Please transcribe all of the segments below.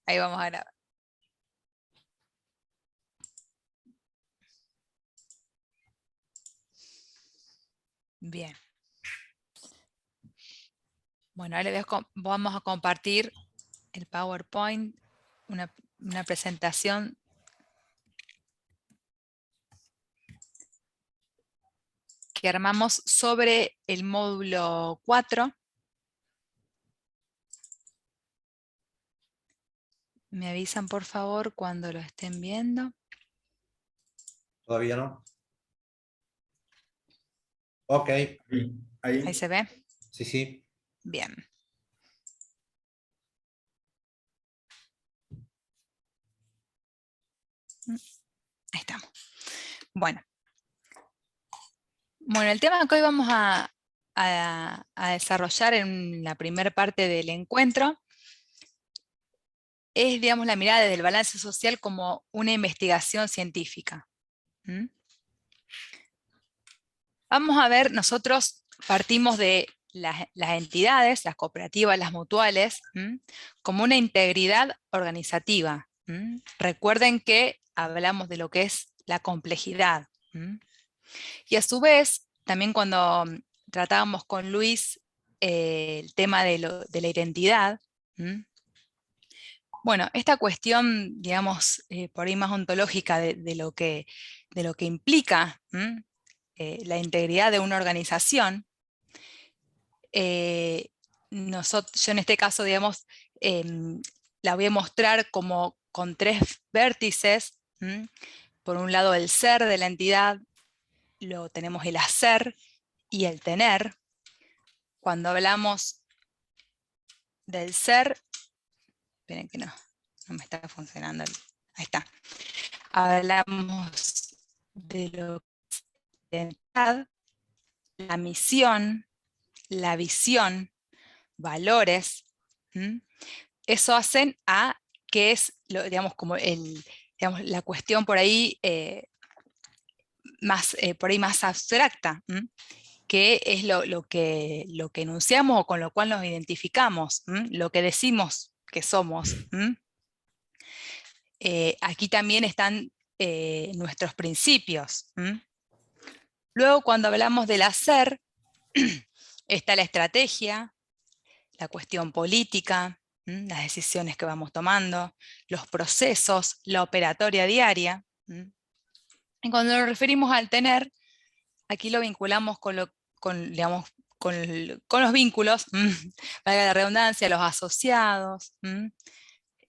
Ahí vamos a grabar. Bien. Bueno, ahora vamos a compartir el PowerPoint, una presentación que armamos sobre el módulo 4. Me avisan por favor cuando lo estén viendo. Todavía no. Ok. Ahí se ve. Sí, sí. Bien. Ahí estamos. Bueno, el tema que hoy vamos a desarrollar en la primera parte del encuentro es, digamos, la mirada desde el balance social como una investigación científica. Vamos a ver, nosotros partimos de las entidades, las cooperativas, las mutuales, como una integridad organizativa. Recuerden que hablamos de lo que es la complejidad. Y a su vez, también cuando tratábamos con Luis el tema de la identidad, bueno, esta cuestión, digamos, por ahí más ontológica de lo que implica la integridad de una organización, yo en este caso, digamos, la voy a mostrar como con 3 vértices. Por un lado el ser de la entidad, luego tenemos el hacer y el tener. Cuando hablamos del ser, esperen que no me está funcionando, ahí está. Hablamos de lo que es la identidad, la misión, la visión, valores. Eso hacen a que es, digamos, como digamos, la cuestión por ahí, más abstracta, que es lo que enunciamos o con lo cual nos identificamos, lo que decimos que somos. Aquí también están nuestros principios. Luego, cuando hablamos del hacer, está la estrategia, la cuestión política, las decisiones que vamos tomando, los procesos, la operatoria diaria. Y cuando nos referimos al tener, aquí lo vinculamos digamos, con los vínculos, valga la redundancia, los asociados.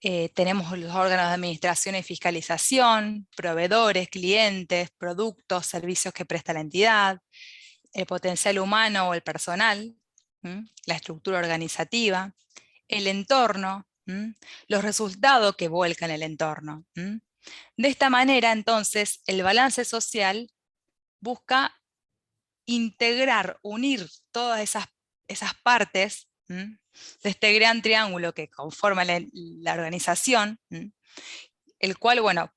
Tenemos los órganos de administración y fiscalización, proveedores, clientes, productos, servicios que presta la entidad, el potencial humano o el personal, la estructura organizativa, el entorno, los resultados que vuelcan el entorno. De esta manera, entonces, el balance social busca integrar, unir todas esas partes de este gran triángulo que conforma la organización, el cual, bueno,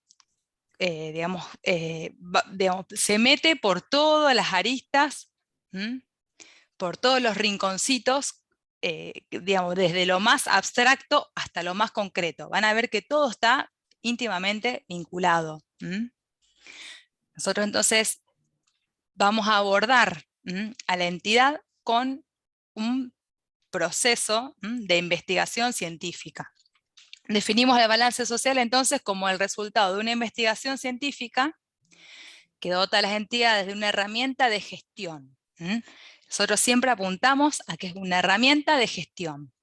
digamos, se mete por todas las aristas, por todos los rinconcitos, digamos, desde lo más abstracto hasta lo más concreto. Van a ver que todo está íntimamente vinculado. Nosotros entonces vamos a abordar a la entidad con un proceso de investigación científica. Definimos el balance social entonces como el resultado de una investigación científica que dota a las entidades de una herramienta de gestión. Nosotros siempre apuntamos a que es una herramienta de gestión.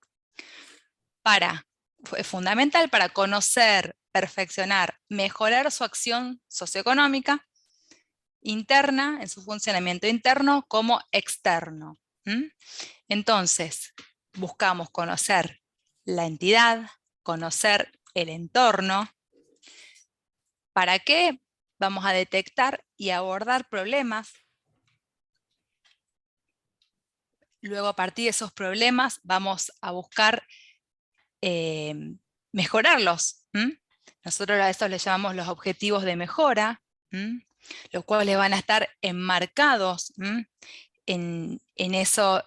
Es fundamental para conocer, perfeccionar, mejorar su acción socioeconómica, interna, en su funcionamiento interno como externo. Entonces, buscamos conocer la entidad, conocer el entorno. ¿Para qué? Vamos a detectar y abordar problemas. Luego, a partir de esos problemas, vamos a buscar mejorarlos. Nosotros a eso le llamamos los objetivos de mejora, los cuales van a estar enmarcados en esto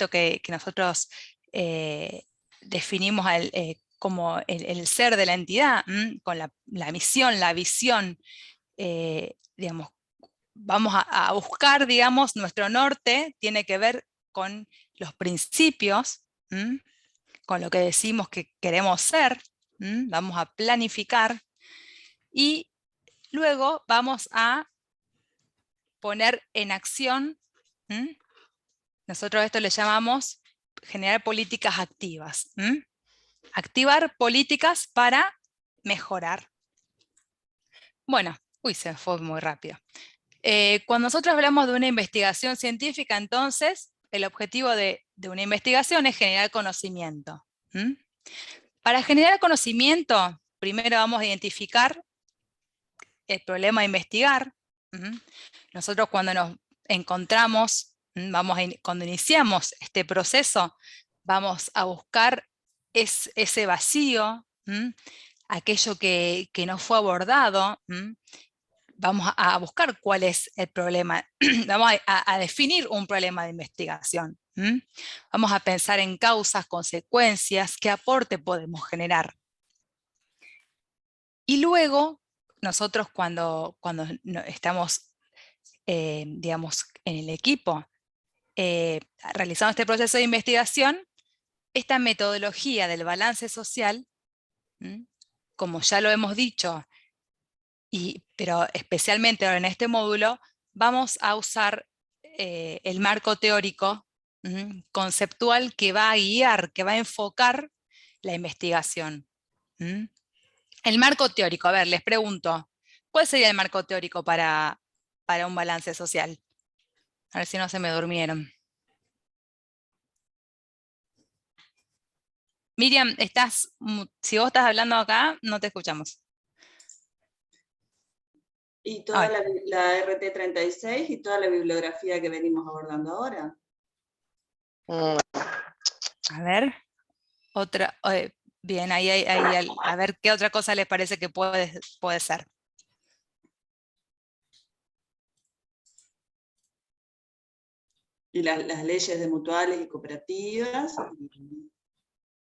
que nosotros definimos como el ser de la entidad, con la misión, la visión, digamos, vamos a buscar, digamos, nuestro norte tiene que ver con los principios, con lo que decimos que queremos ser, vamos a planificar y luego vamos a poner en acción, nosotros esto le llamamos generar políticas activas, activar políticas para mejorar. Bueno, se fue muy rápido. Cuando nosotros hablamos de una investigación científica, entonces, el objetivo de una investigación es generar conocimiento. Para generar conocimiento, primero vamos a identificar el problema a investigar. Nosotros cuando nos encontramos, cuando iniciamos este proceso, vamos a buscar ese vacío, aquello que no fue abordado. Vamos a buscar cuál es el problema, vamos a definir un problema de investigación. Vamos a pensar en causas, consecuencias, qué aporte podemos generar. Y luego, nosotros cuando estamos, digamos, en el equipo, realizando este proceso de investigación, esta metodología del balance social, como ya lo hemos dicho, pero especialmente ahora en este módulo, vamos a usar el marco teórico conceptual que va a guiar, que va a enfocar la investigación. El marco teórico, a ver, les pregunto, ¿cuál sería el marco teórico para un balance social? A ver si no se me durmieron. Miriam, si vos estás hablando acá, no te escuchamos. Y toda la RT36 y toda la bibliografía que venimos abordando ahora. A ver, otra, bien, ahí a ver qué otra cosa les parece que puede ser. Y las leyes de mutuales y cooperativas.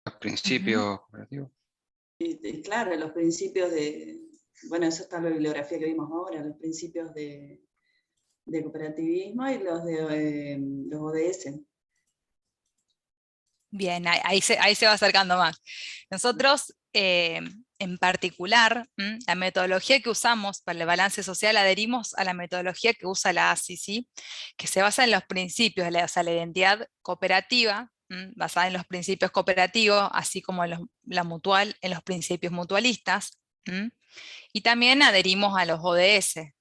Los principios cooperativos. Y claro, los principios de, bueno, eso está en la bibliografía que vimos ahora, los principios de cooperativismo y los de los ODS. Bien, ahí se va acercando más. Nosotros, en particular, la metodología que usamos para el balance social, adherimos a la metodología que usa la ACC, que se basa en los principios, o sea, la identidad cooperativa, basada en los principios cooperativos, así como en los principios mutualistas, y también adherimos a los ODS,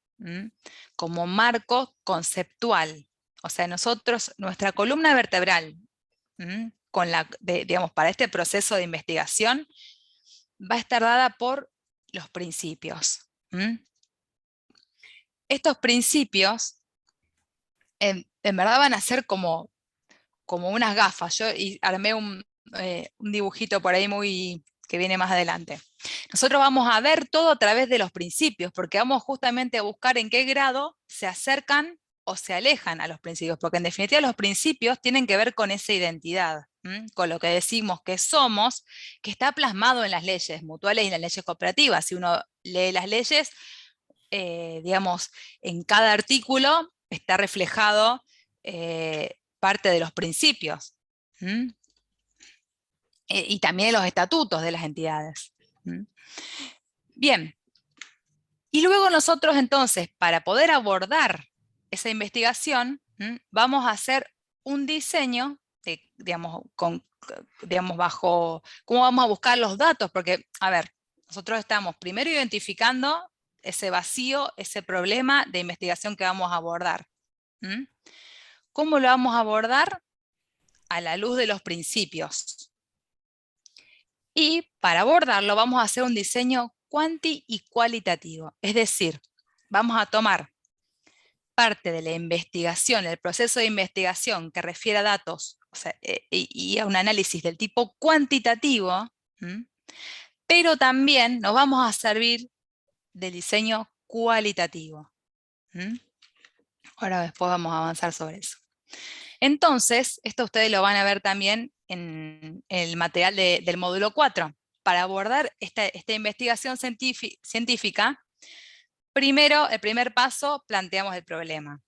como marco conceptual. O sea, nuestra columna vertebral, digamos, para este proceso de investigación, va a estar dada por los principios. Estos principios, en verdad van a ser como unas gafas. Yo armé un dibujito por ahí que viene más adelante. Nosotros vamos a ver todo a través de los principios, porque vamos justamente a buscar en qué grado se acercan o se alejan a los principios, porque en definitiva los principios tienen que ver con esa identidad, con lo que decimos que somos, que está plasmado en las leyes mutuales y en las leyes cooperativas. Si uno lee las leyes, digamos, en cada artículo está reflejado parte de los principios. Y también los estatutos de las entidades. Bien, y luego nosotros entonces, para poder abordar esa investigación, vamos a hacer un diseño, digamos, bajo cómo vamos a buscar los datos, porque, a ver, nosotros estamos primero identificando ese vacío, ese problema de investigación que vamos a abordar. ¿Cómo lo vamos a abordar? A la luz de los principios. Y para abordarlo vamos a hacer un diseño cuanti y cualitativo, es decir, vamos a tomar parte de la investigación, el proceso de investigación que refiere a datos, o sea, y a un análisis del tipo cuantitativo, pero también nos vamos a servir del diseño cualitativo. Ahora después vamos a avanzar sobre eso. Entonces, esto ustedes lo van a ver también en el material del módulo 4. para abordar esta investigación científica, primero, el primer paso, planteamos el problema.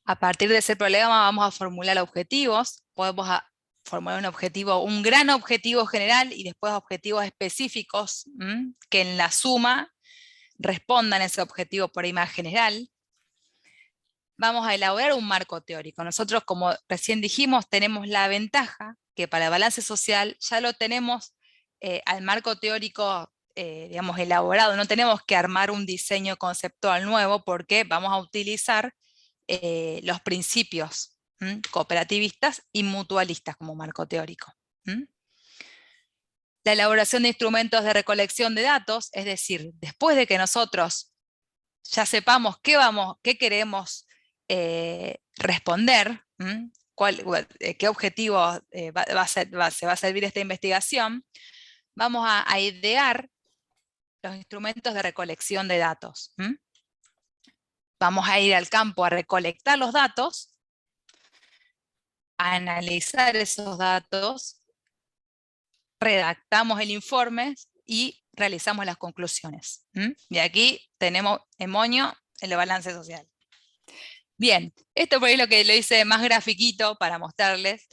A partir de ese problema vamos a formular objetivos, podemos formular un gran objetivo general y después objetivos específicos que en la suma respondan a ese objetivo por ahí más general. Vamos a elaborar un marco teórico. Nosotros, como recién dijimos, tenemos la ventaja que para el balance social ya lo tenemos al marco teórico digamos, elaborado. No tenemos que armar un diseño conceptual nuevo porque vamos a utilizar los principios cooperativistas y mutualistas como marco teórico. La elaboración de instrumentos de recolección de datos, es decir, después de que nosotros ya sepamos qué queremos responder, qué objetivo se va a servir esta investigación, vamos a idear los instrumentos de recolección de datos. Vamos a ir al campo a recolectar los datos, a analizar esos datos, redactamos el informe y realizamos las conclusiones. Y aquí tenemos en moño el balance social. Bien, esto por ahí lo que lo hice más grafiquito para mostrarles,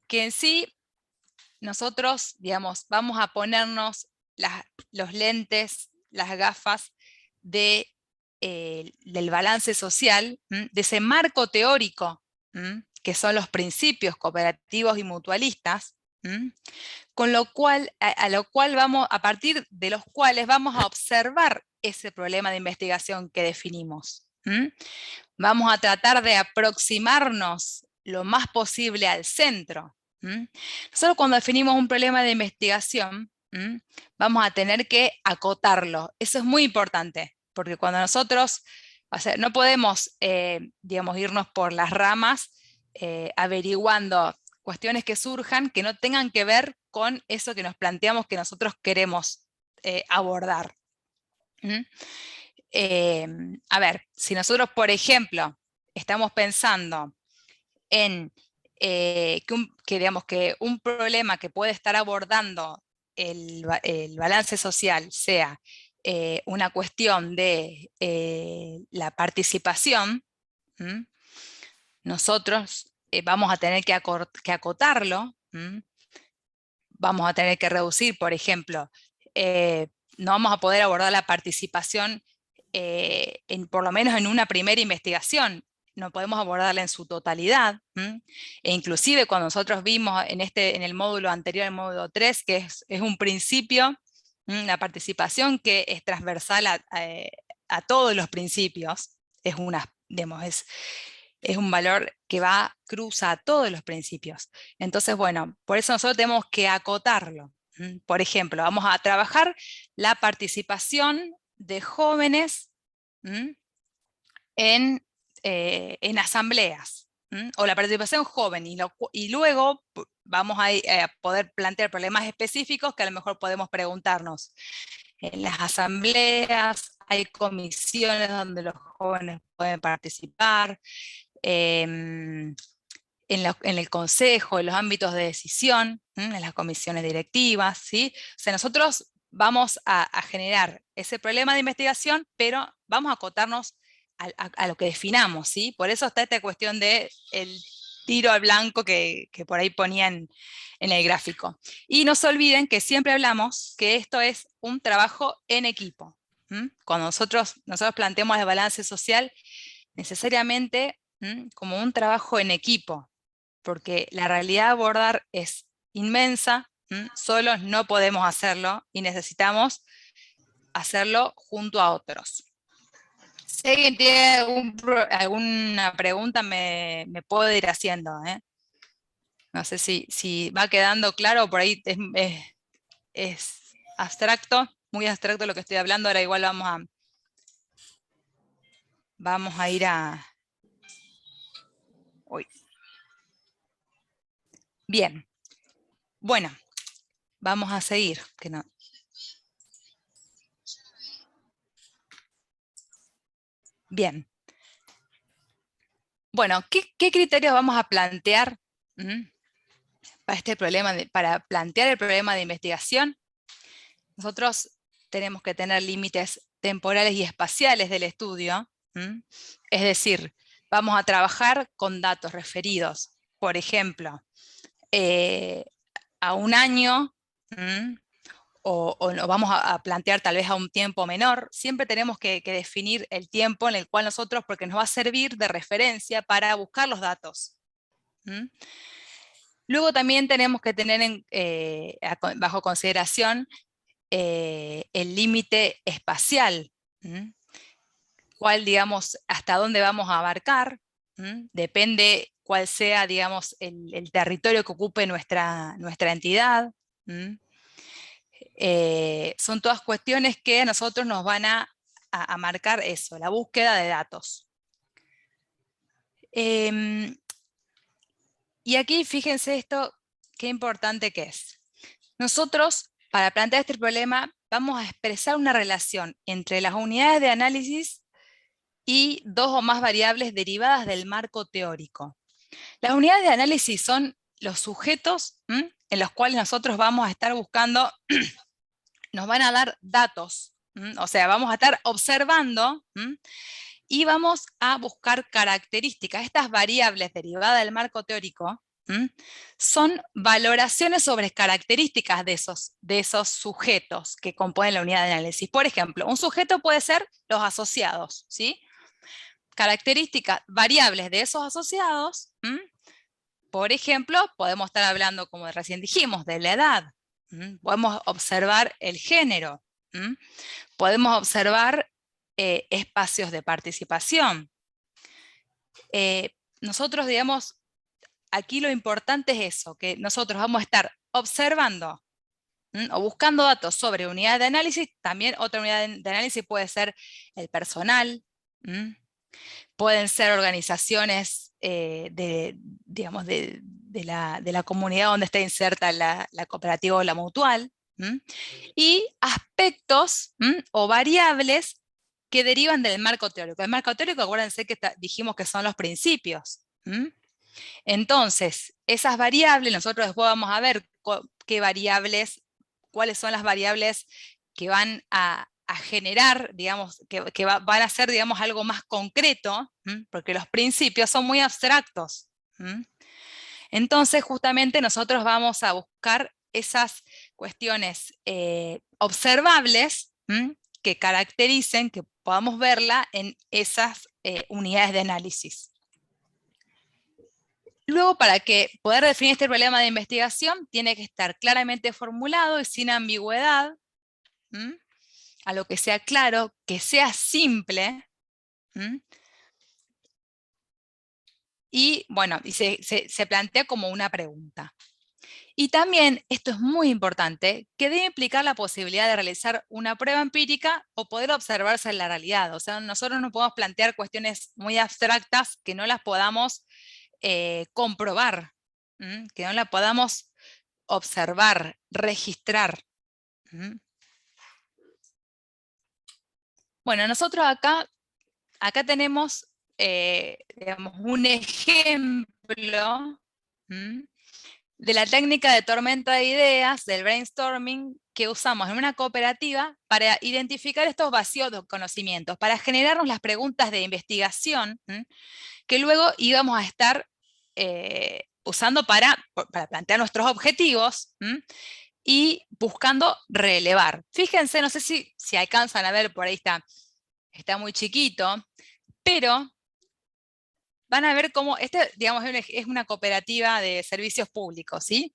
que en sí nosotros, digamos, vamos a ponernos los lentes, las gafas del balance social, de ese marco teórico, que son los principios cooperativos y mutualistas, con lo cual, a partir de los cuales vamos a observar ese problema de investigación que definimos. Vamos a tratar de aproximarnos lo más posible al centro. Nosotros cuando definimos un problema de investigación, vamos a tener que acotarlo. Eso es muy importante, porque cuando nosotros, no podemos, digamos, irnos por las ramas averiguando cuestiones que surjan que no tengan que ver con eso que nos planteamos que nosotros queremos abordar. A ver, si nosotros, por ejemplo, estamos pensando en que un problema que puede estar abordando el balance social sea una cuestión de la participación, nosotros vamos a tener que acotarlo, vamos a tener que reducir, por ejemplo, no vamos a poder abordar la participación por lo menos en una primera investigación, no podemos abordarla en su totalidad, e inclusive cuando nosotros vimos en el módulo anterior, el módulo 3, que es un principio, la participación que es transversal a todos los principios, es un valor que cruza a todos los principios. Entonces, bueno, por eso nosotros tenemos que acotarlo. Por ejemplo, vamos a trabajar la participación de jóvenes en asambleas, o la participación joven, y luego vamos a poder plantear problemas específicos que a lo mejor podemos preguntarnos. En las asambleas hay comisiones donde los jóvenes pueden participar, en el consejo, en los ámbitos de decisión, en las comisiones directivas, ¿sí? O sea, nosotros vamos a generar ese problema de investigación, pero vamos a acotarnos a lo que definamos, ¿sí? Por eso está esta cuestión del tiro al blanco que por ahí ponían en el gráfico. Y no se olviden que siempre hablamos que esto es un trabajo en equipo. Cuando nosotros planteamos el balance social, necesariamente como un trabajo en equipo, porque la realidad a abordar es inmensa, solos no podemos hacerlo y necesitamos hacerlo junto a otros. Si alguien tiene alguna pregunta me puede ir haciendo. No sé si va quedando claro, por ahí es abstracto, muy abstracto lo que estoy hablando, ahora igual vamos a ir a... Uy. Bien, bueno, vamos a seguir. Que no. Bien. Bueno, ¿qué criterios vamos a plantear para este problema, para plantear el problema de investigación? nosotros tenemos que tener límites temporales y espaciales del estudio. Es decir, vamos a trabajar con datos referidos, por ejemplo, a un año, o lo vamos a plantear tal vez a un tiempo menor. Siempre tenemos que definir el tiempo en el cual nosotros, porque nos va a servir de referencia para buscar los datos. Luego también tenemos que tener bajo consideración el límite espacial, cuál, digamos, hasta dónde vamos a abarcar, depende cuál sea, digamos, el territorio que ocupe nuestra entidad. Son todas cuestiones que a nosotros nos van a marcar eso, la búsqueda de datos. Y aquí fíjense esto, qué importante que es. Nosotros, para plantear este problema, vamos a expresar una relación entre las unidades de análisis y dos o más variables derivadas del marco teórico. Las unidades de análisis son los sujetos en los cuales nosotros vamos a estar buscando, nos van a dar datos, o sea, vamos a estar observando y vamos a buscar características. Estas variables derivadas del marco teórico son valoraciones sobre características de esos sujetos que componen la unidad de análisis. Por ejemplo, un sujeto puede ser los asociados, ¿sí? Características variables de esos asociados, por ejemplo, podemos estar hablando, como recién dijimos, de la edad. Podemos observar el género. Podemos observar espacios de participación. Nosotros, digamos, aquí lo importante es eso, que nosotros vamos a estar observando o buscando datos sobre unidad de análisis. También otra unidad de análisis puede ser el personal, pueden ser organizaciones digamos, de la comunidad donde está inserta la cooperativa o la mutual, y aspectos o variables que derivan del marco teórico. El marco teórico, acuérdense que dijimos que son los principios. Entonces, esas variables, nosotros después vamos a ver qué variables, cuáles son las variables que van a generar, digamos, que van a ser, digamos, algo más concreto, porque los principios son muy abstractos. Entonces, justamente nosotros vamos a buscar esas cuestiones observables que caractericen, que podamos verla en esas unidades de análisis. Luego, para poder definir este problema de investigación, tiene que estar claramente formulado y sin ambigüedad, a lo que sea claro, que sea simple, y bueno, y se plantea como una pregunta. Y también, esto es muy importante, que debe implicar la posibilidad de realizar una prueba empírica o poder observarse en la realidad. O sea, nosotros no podemos plantear cuestiones muy abstractas que no las podamos comprobar, que no las podamos observar, registrar. Bueno, nosotros acá tenemos digamos, un ejemplo de la técnica de tormenta de ideas, del brainstorming, que usamos en una cooperativa para identificar estos vacíos de conocimientos, para generarnos las preguntas de investigación que luego íbamos a estar usando para plantear nuestros objetivos y buscando relevar. Fíjense, no sé si alcanzan a ver, por ahí está muy chiquito, pero van a ver cómo, digamos, es una cooperativa de servicios públicos, ¿sí?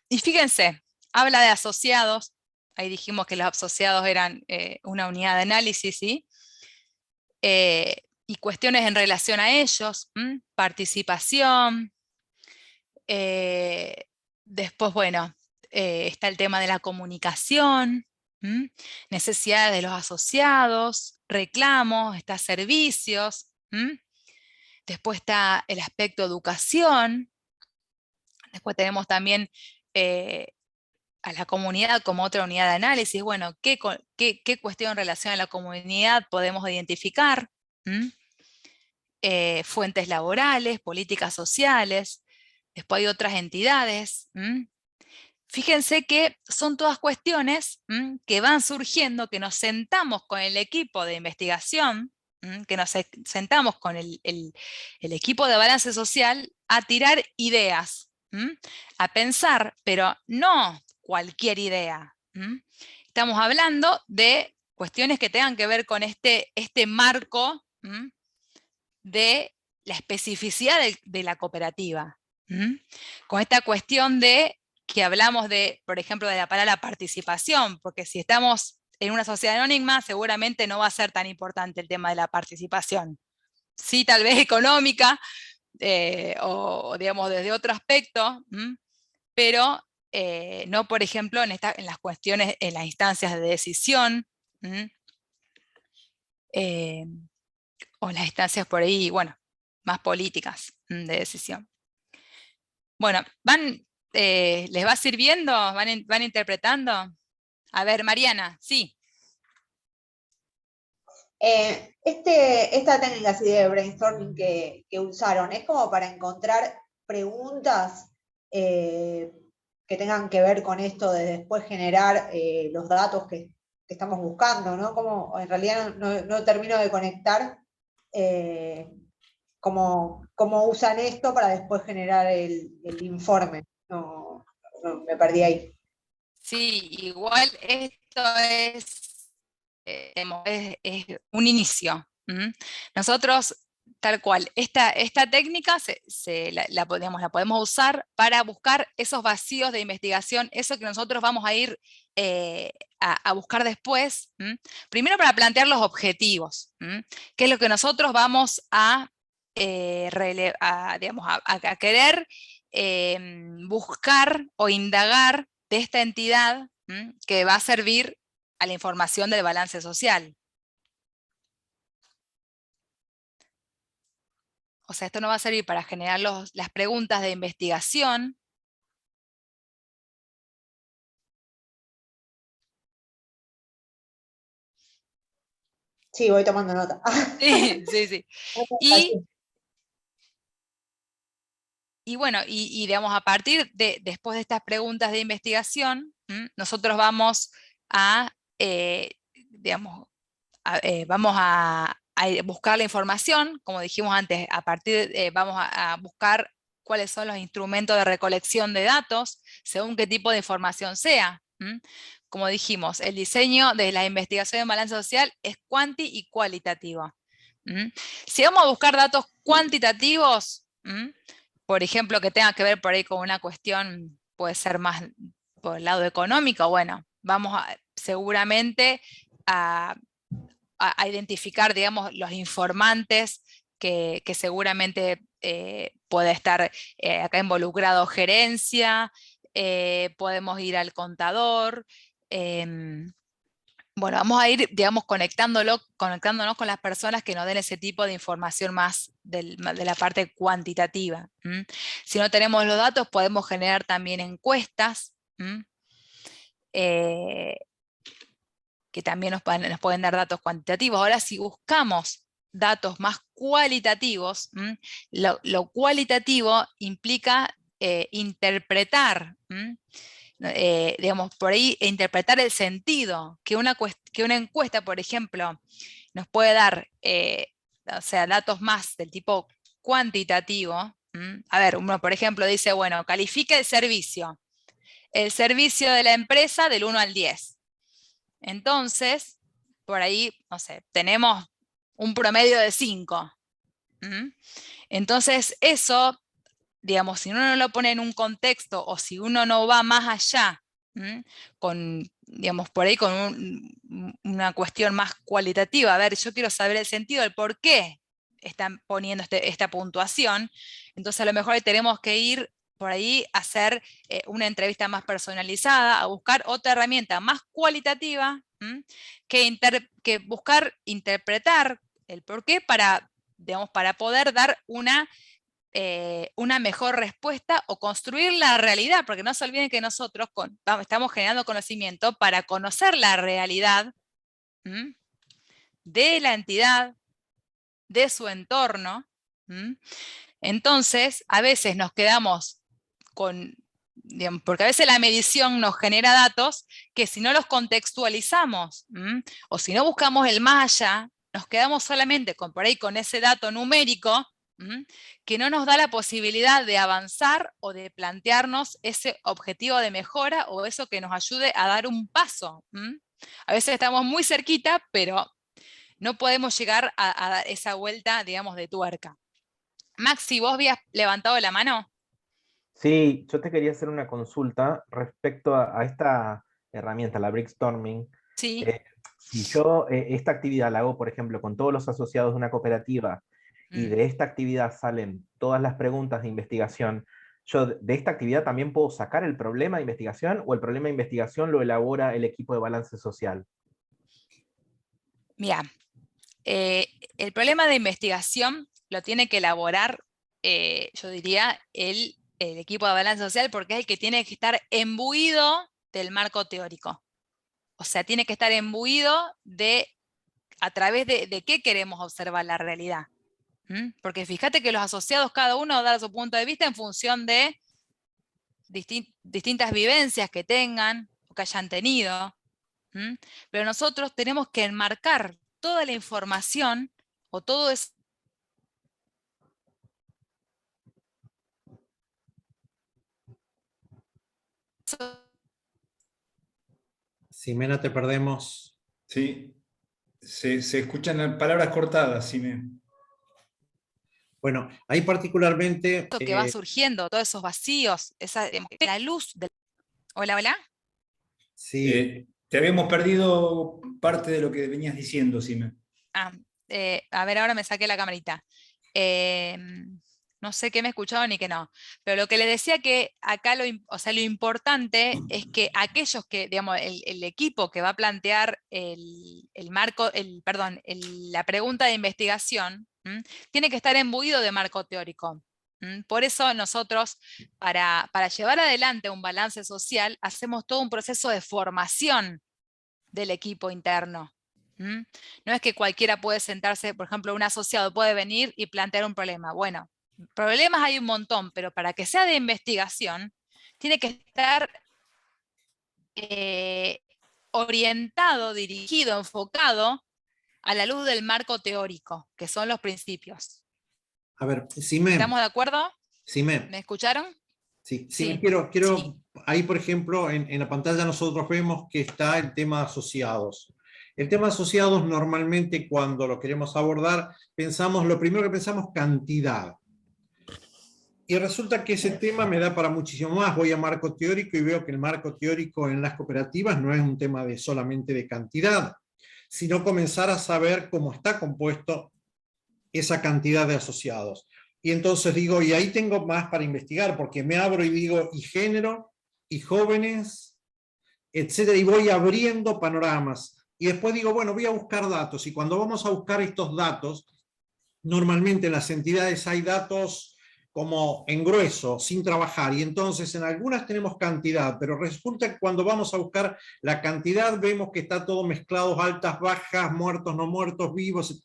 Y fíjense, habla de asociados, ahí dijimos que los asociados eran una unidad de análisis, ¿sí? Y cuestiones en relación a ellos, participación, después, bueno, está el tema de la comunicación, necesidades de los asociados, reclamos, está servicios, después está el aspecto educación, después tenemos también a la comunidad como otra unidad de análisis. Bueno, ¿qué cuestión en relación a la comunidad podemos identificar? Fuentes laborales, políticas sociales, después hay otras entidades, fíjense que son todas cuestiones que van surgiendo, que nos sentamos con el equipo de investigación, que nos sentamos con el equipo de balance social a tirar ideas, a pensar, pero no cualquier idea. Estamos hablando de cuestiones que tengan que ver con este marco de la especificidad de la cooperativa. Con esta cuestión de que hablamos de, por ejemplo, de la palabra participación, porque si estamos en una sociedad anónima, seguramente no va a ser tan importante el tema de la participación. Sí, tal vez económica, o digamos desde otro aspecto, pero no, por ejemplo, en las cuestiones, en las instancias de decisión, o las instancias por ahí, bueno, más políticas de decisión. Bueno, ¿les va sirviendo? ¿Van interpretando? A ver, Mariana, sí. Esta técnica así de brainstorming que usaron, ¿es como para encontrar preguntas que tengan que ver con esto de después generar los datos que estamos buscando, ¿no? Como en realidad no termino de conectar cómo usan esto para después generar el informe. No, me perdí ahí. Sí, igual esto es un inicio. Nosotros, tal cual, esta técnica la podemos usar para buscar esos vacíos de investigación, eso que nosotros vamos a ir a buscar después. Primero para plantear los objetivos, que es lo que nosotros vamos a querer buscar o indagar de esta entidad que va a servir a la información del balance social. O sea, esto no va a servir para generar las preguntas de investigación. Sí, voy tomando nota. Sí, sí, sí. Y bueno, y digamos, a partir después de estas preguntas de investigación, nosotros vamos a, digamos, vamos a buscar la información, como dijimos antes, vamos a buscar cuáles son los instrumentos de recolección de datos, según qué tipo de información sea. Como dijimos, el diseño de la investigación en balance social es cuanti y cualitativo. Si vamos a buscar datos cuantitativos, por ejemplo, que tenga que ver por ahí con una cuestión, puede ser más por el lado económico, bueno, vamos seguramente a identificar, digamos, los informantes que seguramente puede estar acá involucrado gerencia, podemos ir al contador. Bueno, vamos a ir, digamos, conectándonos con las personas que nos den ese tipo de información más de la parte cuantitativa. Si no tenemos los datos, podemos generar también encuestas, que también nos pueden dar datos cuantitativos. Ahora, si buscamos datos más cualitativos, lo cualitativo implica interpretar, digamos, por ahí interpretar el sentido, que una encuesta, por ejemplo, nos puede dar, o sea, datos más del tipo cuantitativo. A ver, uno, por ejemplo, dice, bueno, califica el servicio de la empresa del 1 al 10. Entonces, por ahí, no sé, tenemos un promedio de 5. Entonces, eso, digamos, si uno no lo pone en un contexto o si uno no va más allá, digamos, por ahí con una cuestión más cualitativa, a ver, yo quiero saber el sentido, el por qué están poniendo esta puntuación, entonces a lo mejor tenemos que ir por ahí a hacer una entrevista más personalizada, a buscar otra herramienta más cualitativa, que buscar interpretar el por qué para, digamos, para poder dar una mejor respuesta o construir la realidad, porque no se olviden que nosotros estamos generando conocimiento para conocer la realidad de la entidad, de su entorno. Entonces, a veces nos quedamos con, digamos, porque a veces la medición nos genera datos que si no los contextualizamos, o si no buscamos el más allá, nos quedamos solamente por ahí con ese dato numérico, que no nos da la posibilidad de avanzar o de plantearnos ese objetivo de mejora o eso que nos ayude a dar un paso. A veces estamos muy cerquita, pero no podemos llegar a dar esa vuelta, digamos, de tuerca. Maxi, ¿vos habías levantado la mano? Sí, yo te quería hacer una consulta respecto a esta herramienta, la brainstorming. Sí. Si yo esta actividad la hago, por ejemplo, con todos los asociados de una cooperativa y de esta actividad salen todas las preguntas de investigación, yo de esta actividad también puedo sacar el problema de investigación o el problema de investigación lo elabora el equipo de balance social. Mira, el problema de investigación lo tiene que elaborar, yo diría, el equipo de balance social, porque es el que tiene que estar imbuido del marco teórico. O sea, tiene que estar imbuido a través de qué queremos observar la realidad. Porque fíjate que los asociados, cada uno da su punto de vista en función de distintas vivencias que tengan o que hayan tenido. Pero nosotros tenemos que enmarcar toda la información o todo eso. Ximena, te perdemos. Sí, se escuchan palabras cortadas, Ximena. Bueno, ahí particularmente... que va surgiendo, todos esos vacíos, la luz del... Hola, hola. Sí. Te habíamos perdido parte de lo que venías diciendo, Ximena. A ver, ahora me saqué la camarita. No sé qué me escucharon ni qué no. Pero lo que le decía que acá lo importante es que aquellos que, digamos, el equipo que va a plantear el marco, la pregunta de investigación, tiene que estar imbuido de marco teórico. Por eso nosotros, para llevar adelante un balance social, hacemos todo un proceso de formación del equipo interno. No es que cualquiera puede sentarse, por ejemplo, un asociado puede venir y plantear un problema. Bueno, problemas hay un montón, pero para que sea de investigación, tiene que estar orientado, dirigido, enfocado a la luz del marco teórico, que son los principios. A ver, Ximena. ¿Estamos de acuerdo? Ximena. ¿Me escucharon? Sí, Sí. quiero Sí. ahí por ejemplo en la pantalla nosotros vemos que está el tema de asociados. El tema de asociados normalmente cuando lo queremos abordar, lo primero que pensamos cantidad. Y resulta que ese tema me da para muchísimo más. Voy a marco teórico y veo que el marco teórico en las cooperativas no es un tema solamente de cantidad, sino comenzar a saber cómo está compuesto esa cantidad de asociados. Y entonces digo, y ahí tengo más para investigar, porque me abro y digo, y género, y jóvenes, etcétera, y voy abriendo panoramas. Y después digo, bueno, voy a buscar datos, y cuando vamos a buscar estos datos, normalmente en las entidades hay datos como en grueso, sin trabajar, y entonces en algunas tenemos cantidad, pero resulta que cuando vamos a buscar la cantidad vemos que está todo mezclado, altas, bajas, muertos, no muertos, vivos,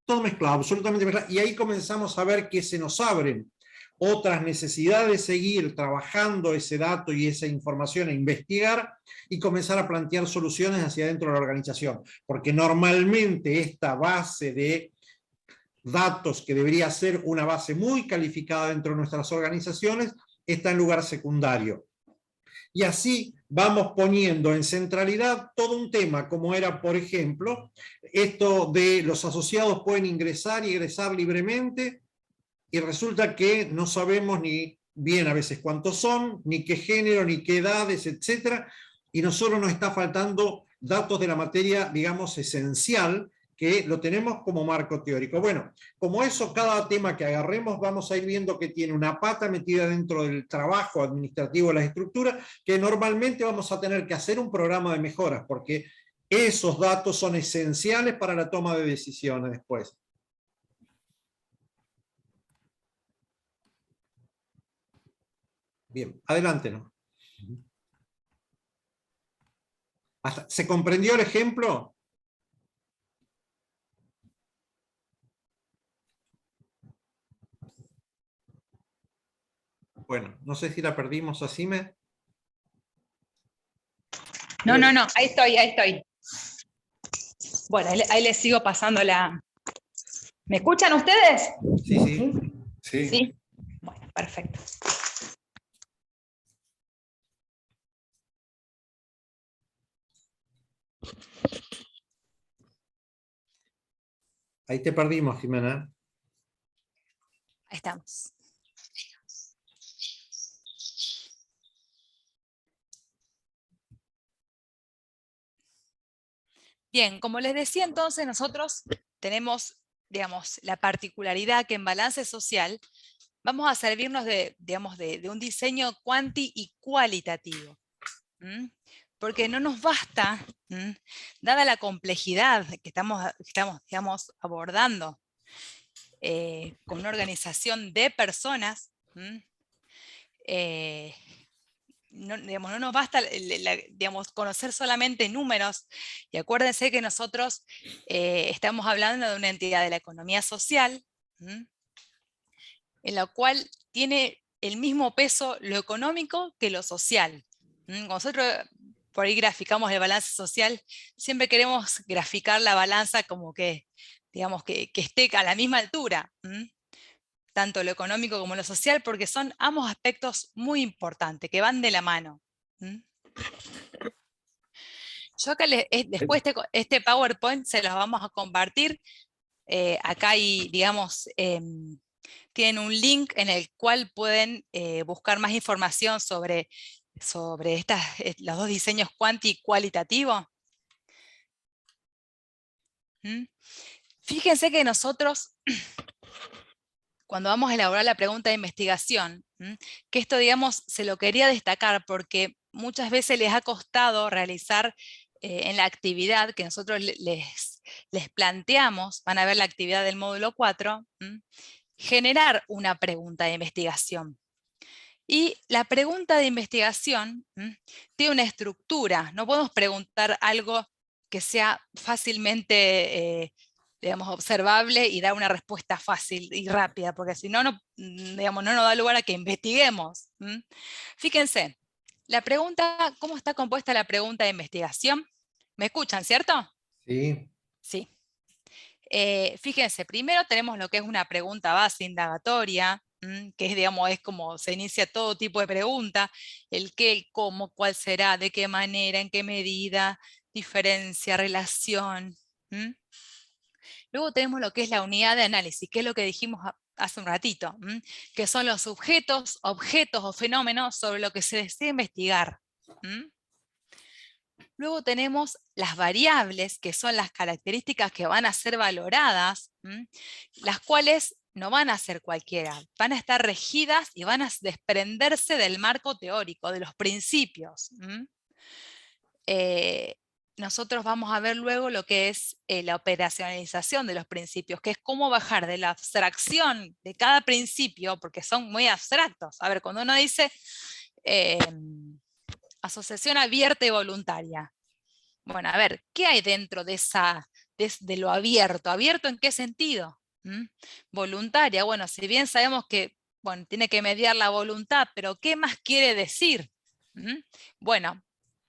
todo mezclado, absolutamente mezclado, y ahí comenzamos a ver que se nos abren otras necesidades de seguir trabajando ese dato y esa información e investigar y comenzar a plantear soluciones hacia dentro de la organización, porque normalmente esta base de datos que debería ser una base muy calificada dentro de nuestras organizaciones está en lugar secundario. Y así vamos poniendo en centralidad todo un tema, como era, por ejemplo, esto de los asociados pueden ingresar y egresar libremente, y resulta que no sabemos ni bien a veces cuántos son, ni qué género, ni qué edades, etcétera, y nosotros nos está faltando datos de la materia, digamos, esencial, que lo tenemos como marco teórico. Bueno, como eso, cada tema que agarremos vamos a ir viendo que tiene una pata metida dentro del trabajo administrativo de las estructuras, que normalmente vamos a tener que hacer un programa de mejoras, porque esos datos son esenciales para la toma de decisiones después. Bien, adelante, ¿no? ¿Se comprendió el ejemplo? Bueno, no sé si la perdimos a Sime. No, ahí estoy. Bueno, ahí les sigo pasando la... ¿Me escuchan ustedes? Sí, sí. Sí. Sí. Bueno, perfecto. Ahí te perdimos, Jimena. Ahí estamos. Bien, como les decía entonces, nosotros tenemos, digamos, la particularidad que en balance social vamos a servirnos de, digamos, de un diseño cuanti y cualitativo. Porque no nos basta, dada la complejidad que estamos digamos, abordando con una organización de personas, digamos, no nos basta digamos, conocer solamente números, y acuérdense que nosotros estamos hablando de una entidad de la economía social, en la cual tiene el mismo peso lo económico que lo social. Nosotros por ahí graficamos el balance social, siempre queremos graficar la balanza como que, digamos, que esté a la misma altura, tanto lo económico como lo social, porque son ambos aspectos muy importantes, que van de la mano. Yo acá después este PowerPoint se los vamos a compartir. Acá hay, digamos, tienen un link en el cual pueden buscar más información sobre los dos diseños cuanti y cualitativo. Fíjense que nosotros, cuando vamos a elaborar la pregunta de investigación, que esto, digamos, se lo quería destacar porque muchas veces les ha costado realizar en la actividad que nosotros les planteamos, van a ver la actividad del módulo 4, generar una pregunta de investigación. Y la pregunta de investigación tiene una estructura, no podemos preguntar algo que sea fácilmente digamos, observable y dar una respuesta fácil y rápida, porque si no, digamos, no nos da lugar a que investiguemos. Fíjense, la pregunta, ¿cómo está compuesta la pregunta de investigación? ¿Me escuchan, cierto? Sí. Sí. Fíjense, primero tenemos lo que es una pregunta base indagatoria, que es, digamos, es como se inicia todo tipo de pregunta, el qué, el cómo, cuál será, de qué manera, en qué medida, diferencia, relación. Luego tenemos lo que es la unidad de análisis, que es lo que dijimos hace un ratito, que son los sujetos, objetos o fenómenos sobre lo que se desea investigar. Luego tenemos las variables, que son las características que van a ser valoradas, las cuales no van a ser cualquiera, van a estar regidas y van a desprenderse del marco teórico, de los principios. Nosotros vamos a ver luego lo que es la operacionalización de los principios, que es cómo bajar de la abstracción de cada principio, porque son muy abstractos. A ver, cuando uno dice asociación abierta y voluntaria, bueno, a ver, ¿qué hay dentro de lo abierto? ¿Abierto en qué sentido? Voluntaria, bueno, si bien sabemos que, bueno, tiene que mediar la voluntad, pero ¿qué más quiere decir? Bueno,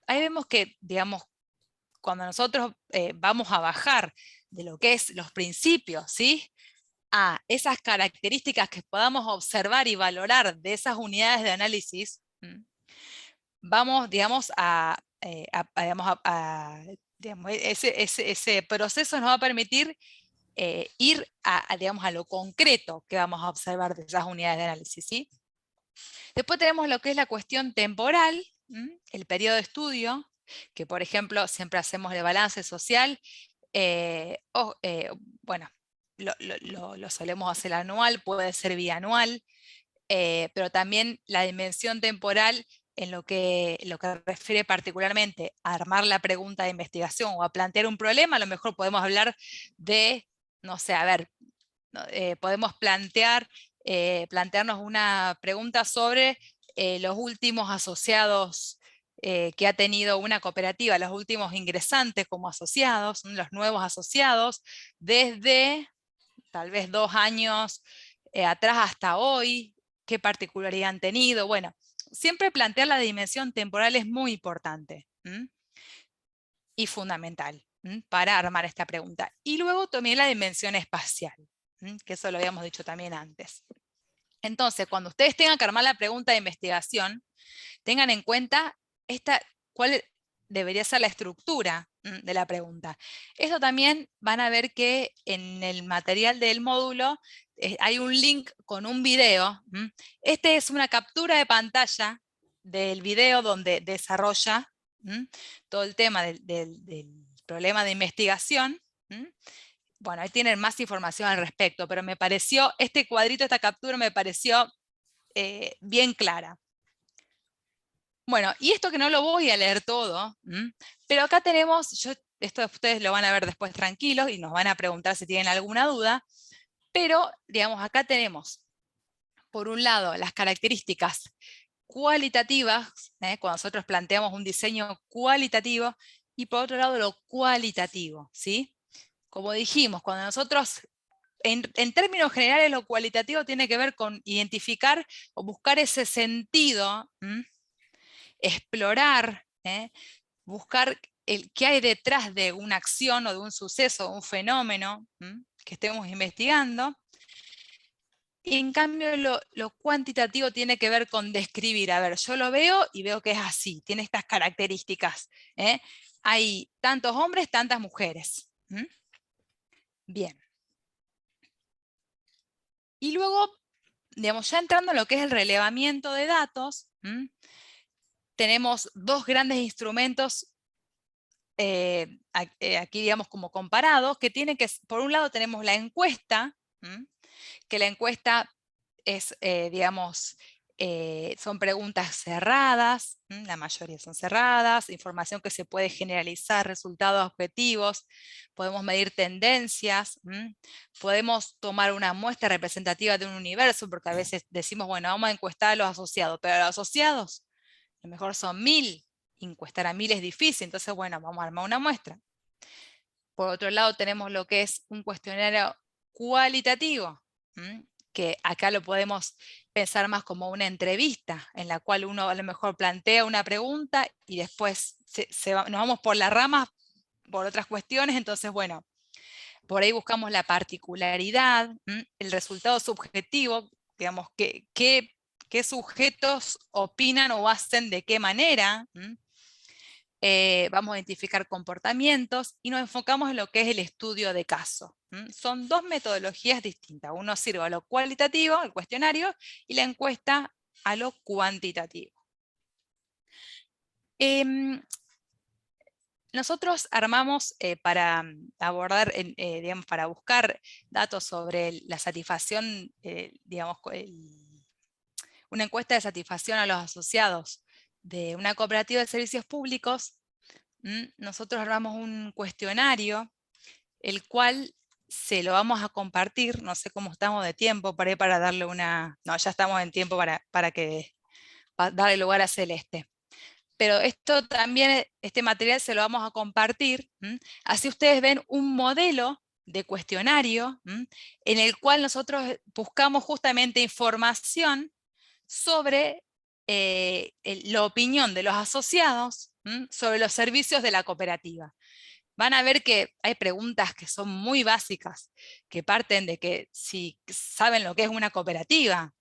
ahí vemos que, digamos, cuando nosotros vamos a bajar de lo que es los principios, ¿sí?, a esas características que podamos observar y valorar de esas unidades de análisis, vamos, digamos, digamos, ese proceso nos va a permitir ir digamos, a lo concreto que vamos a observar de esas unidades de análisis, ¿sí? Después tenemos lo que es la cuestión temporal, el periodo de estudio, que por ejemplo siempre hacemos el balance social, bueno, lo solemos hacer anual, puede ser bianual, pero también la dimensión temporal en lo que refiere particularmente a armar la pregunta de investigación o a plantear un problema, a lo mejor podemos hablar de, no sé, a ver, podemos plantearnos una pregunta sobre los últimos asociados que ha tenido una cooperativa, los últimos ingresantes como asociados, los nuevos asociados, desde tal vez 2 años atrás hasta hoy, qué particularidad han tenido. Bueno, siempre plantear la dimensión temporal es muy importante y fundamental para armar esta pregunta. Y luego también la dimensión espacial, que eso lo habíamos dicho también antes. Entonces, cuando ustedes tengan que armar la pregunta de investigación, tengan en cuenta cuál debería ser la estructura de la pregunta. Esto también van a ver que en el material del módulo hay un link con un video. Este es una captura de pantalla del video donde desarrolla todo el tema del problema de investigación. Bueno, ahí tienen más información al respecto, pero me pareció, este cuadrito, esta captura me pareció bien clara. Bueno, y esto que no lo voy a leer todo, pero acá tenemos, esto ustedes lo van a ver después tranquilos y nos van a preguntar si tienen alguna duda, pero digamos, acá tenemos, por un lado, las características cualitativas, cuando nosotros planteamos un diseño cualitativo, y por otro lado lo cualitativo, ¿sí? Como dijimos, cuando nosotros, en términos generales, lo cualitativo tiene que ver con identificar o buscar ese sentido, explorar, buscar qué hay detrás de una acción o de un suceso, un fenómeno que estemos investigando. Y en cambio lo cuantitativo tiene que ver con describir, a ver, yo lo veo y veo que es así, tiene estas características. Hay tantos hombres, tantas mujeres. Bien. Y luego, digamos, ya entrando en lo que es el relevamiento de datos, tenemos dos grandes instrumentos aquí, digamos, como comparados, que tienen que, por un lado tenemos la encuesta, que la encuesta es, digamos, son preguntas cerradas, la mayoría son cerradas, información que se puede generalizar, resultados objetivos, podemos medir tendencias, podemos tomar una muestra representativa de un universo, porque a veces decimos, bueno, vamos a encuestar a los asociados, pero a los asociados, a lo mejor son 1000, encuestar a 1000 es difícil, entonces bueno, vamos a armar una muestra. Por otro lado tenemos lo que es un cuestionario cualitativo, que acá lo podemos pensar más como una entrevista, en la cual uno a lo mejor plantea una pregunta y después nos vamos por las ramas, por otras cuestiones, entonces bueno, por ahí buscamos la particularidad, el resultado subjetivo, digamos, qué sujetos opinan o hacen de qué manera. Vamos a identificar comportamientos y nos enfocamos en lo que es el estudio de caso. Son dos metodologías distintas. Uno sirve a lo cualitativo, el cuestionario, y la encuesta a lo cuantitativo. Nosotros armamos para abordar, digamos, para buscar datos sobre la satisfacción, digamos, una encuesta de satisfacción a los asociados de una cooperativa de servicios públicos. Nosotros armamos un cuestionario, el cual se lo vamos a compartir, no sé cómo estamos de tiempo para darle una... No, ya estamos en tiempo para darle lugar a Celeste. Pero esto también, este material se lo vamos a compartir, así ustedes ven un modelo de cuestionario en el cual nosotros buscamos justamente información sobre la opinión de los asociados sobre los servicios de la cooperativa. Van a ver que hay preguntas que son muy básicas, que parten de que si saben lo que es una cooperativa,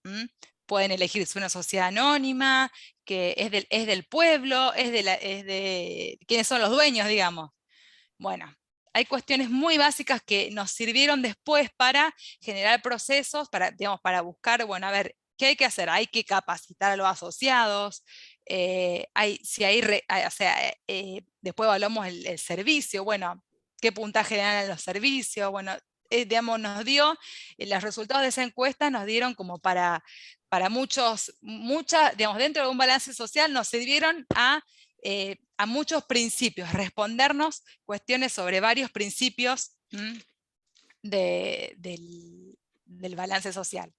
pueden elegir si una sociedad anónima, que es del pueblo, es de quiénes son los dueños, digamos. Bueno, hay cuestiones muy básicas que nos sirvieron después para generar procesos, digamos, para buscar, bueno, a ver, ¿qué hay que hacer? Hay que capacitar a los asociados, después evaluamos el servicio, bueno, ¿qué puntaje dan a los servicios? Bueno, digamos, nos dio, los resultados de esa encuesta nos dieron como para digamos, dentro de un balance social nos sirvieron a muchos principios, respondernos cuestiones sobre varios principios del balance social.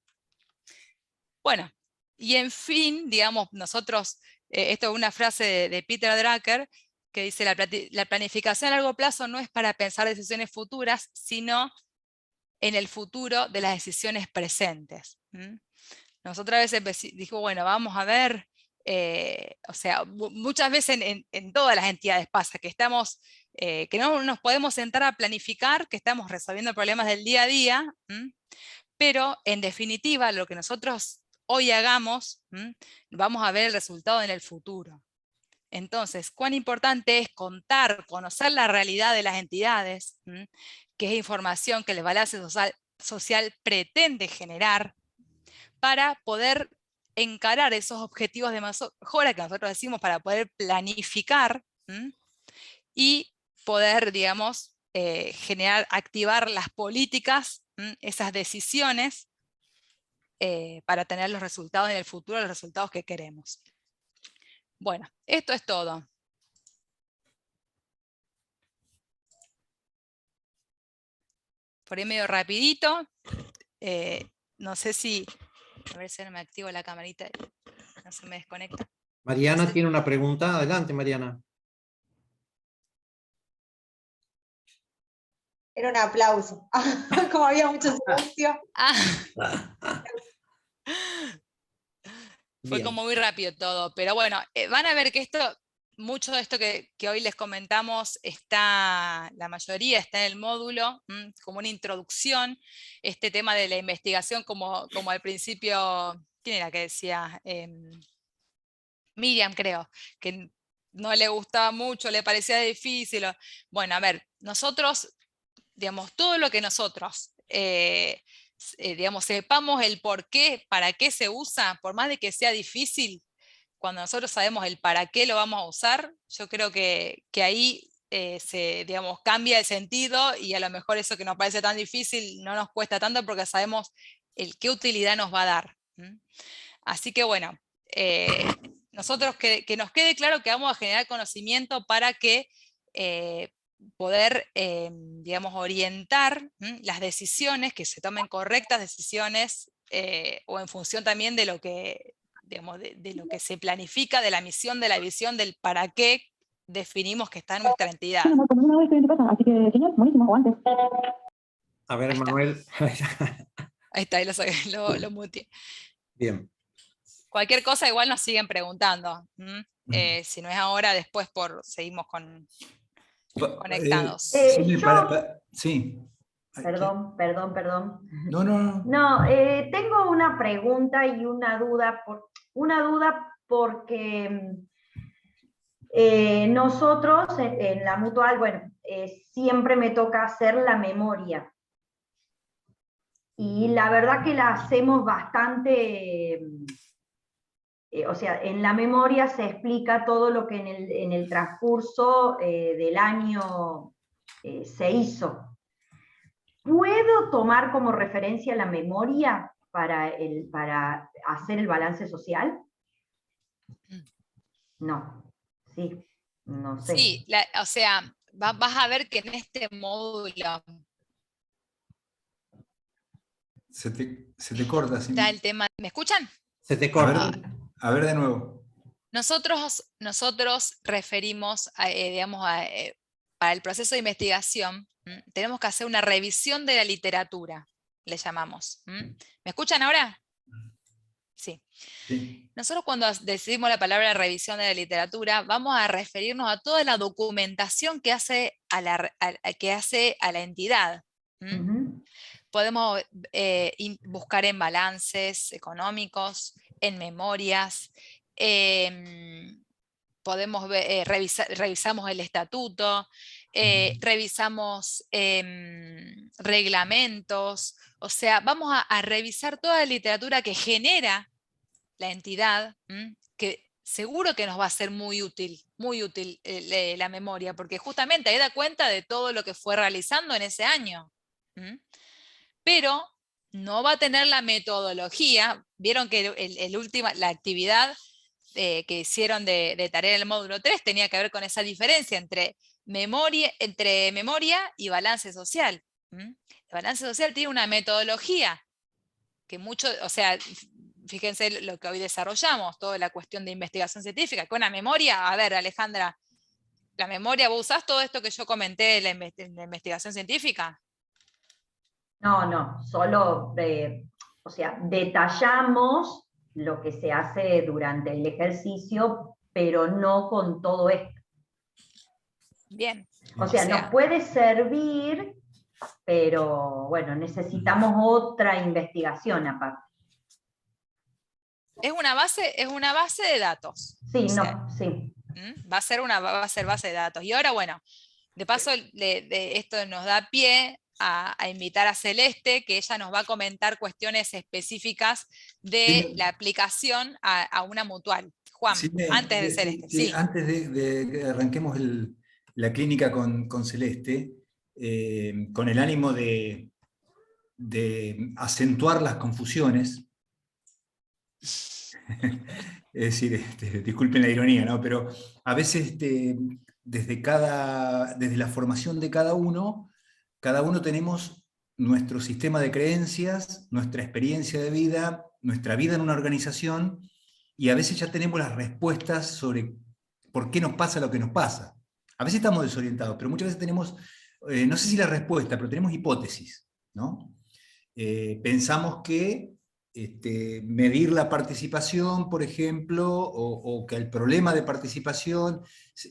Bueno, y en fin, digamos, nosotros, esto es una frase de Peter Drucker, que dice, la planificación a largo plazo no es para pensar decisiones futuras, sino en el futuro de las decisiones presentes. nosotros a veces dijo, bueno, vamos a ver, o sea, muchas veces en todas las entidades pasa que estamos, que no nos podemos sentar a planificar, que estamos resolviendo problemas del día a día, pero en definitiva lo que nosotros hoy hagamos, vamos a ver el resultado en el futuro. Entonces, cuán importante es conocer la realidad de las entidades, que es información que el balance social pretende generar para poder encarar esos objetivos de mejora que nosotros decimos, para poder planificar y poder, digamos, activar las políticas, esas decisiones, para tener los resultados en el futuro, los resultados que queremos. Bueno, esto es todo. Por ahí medio rapidito. No sé si... A ver si no me activo la camarita. No se me desconecta. Mariana No sé. tiene una pregunta. Adelante, Mariana. Era un aplauso. Como había mucho silencio. Fue Bien. como muy rápido todo, pero bueno, van a ver que mucho de esto que hoy les comentamos la mayoría está en el módulo, como una introducción, este tema de la investigación como al principio, ¿quién era que decía? Miriam, creo, que no le gustaba mucho, le parecía difícil. Bueno, a ver, nosotros, digamos, todo lo que nosotros, digamos, sepamos el por qué, para qué se usa, por más de que sea difícil, cuando nosotros sabemos el para qué lo vamos a usar, yo creo que ahí digamos, cambia el sentido, y a lo mejor eso que nos parece tan difícil no nos cuesta tanto porque sabemos qué utilidad nos va a dar. Así que bueno, nosotros que nos quede claro que vamos a generar conocimiento para que poder, digamos, orientar las decisiones, que se tomen correctas decisiones, o en función también de lo que, digamos, de lo que se planifica, de la misión, de la visión, del para qué definimos que está en nuestra entidad. Así que, genial, buenísimo, aguante. A ver, Ahí está. Manuel. Ahí está, ahí lo muteé. Bien. Cualquier cosa igual nos siguen preguntando. Si no es ahora, después seguimos conectados. Sí, sí. Perdón. No, no, no. No, tengo una pregunta y una duda, porque nosotros en la Mutual, bueno, siempre me toca hacer la memoria. Y la verdad que la hacemos bastante, o sea, en la memoria se explica todo lo que en el transcurso del año se hizo. ¿Puedo tomar como referencia la memoria para hacer el balance social? No, sí, no sé. Sí, o sea, vas a ver que en este módulo Se te corta. ¿Sí? está el tema. ¿Me escuchan? Se te corta. A ver de nuevo. Nosotros referimos, digamos, para el proceso de investigación, tenemos que hacer una revisión de la literatura, le llamamos. ¿Me escuchan ahora? Sí. Sí. Nosotros cuando decidimos la palabra revisión de la literatura, vamos a referirnos a toda la documentación que hace a la entidad. Podemos buscar en balances económicos, en memorias, podemos revisamos el estatuto, revisamos reglamentos, o sea, vamos a revisar toda la literatura que genera la entidad, que seguro que nos va a ser muy útil la memoria, porque justamente ahí da cuenta de todo lo que fue realizando en ese año. Pero no va a tener la metodología. Vieron que la actividad que hicieron de tarea en el módulo 3 tenía que ver con esa diferencia entre memoria y balance social. El balance social tiene una metodología que o sea, fíjense lo que hoy desarrollamos, toda la cuestión de investigación científica, con una memoria. A ver, Alejandra, ¿la memoria, vos usás todo esto que yo comenté de la investigación científica? No, solo, o sea, detallamos lo que se hace durante el ejercicio, pero no con todo esto. Bien. O sea, nos puede servir, pero bueno, necesitamos otra investigación aparte. Es una base de datos. Sí, O sea, no, sí. va a ser base de datos. Y ahora, bueno, de paso, esto nos da pie a invitar a Celeste, que ella nos va a comentar cuestiones específicas de la aplicación a una mutual. Juan, Sí, antes de Celeste. Sí. Antes de que arranquemos la clínica con Celeste, con el ánimo de acentuar las confusiones, es decir, disculpen la ironía, ¿no? Pero a veces desde la formación de cada uno tenemos nuestro sistema de creencias, nuestra experiencia de vida, nuestra vida en una organización, y a veces ya tenemos las respuestas sobre por qué nos pasa lo que nos pasa. A veces estamos desorientados, pero muchas veces tenemos, no sé si la respuesta, pero tenemos hipótesis, ¿no? Pensamos que medir la participación, por ejemplo, o que el problema de participación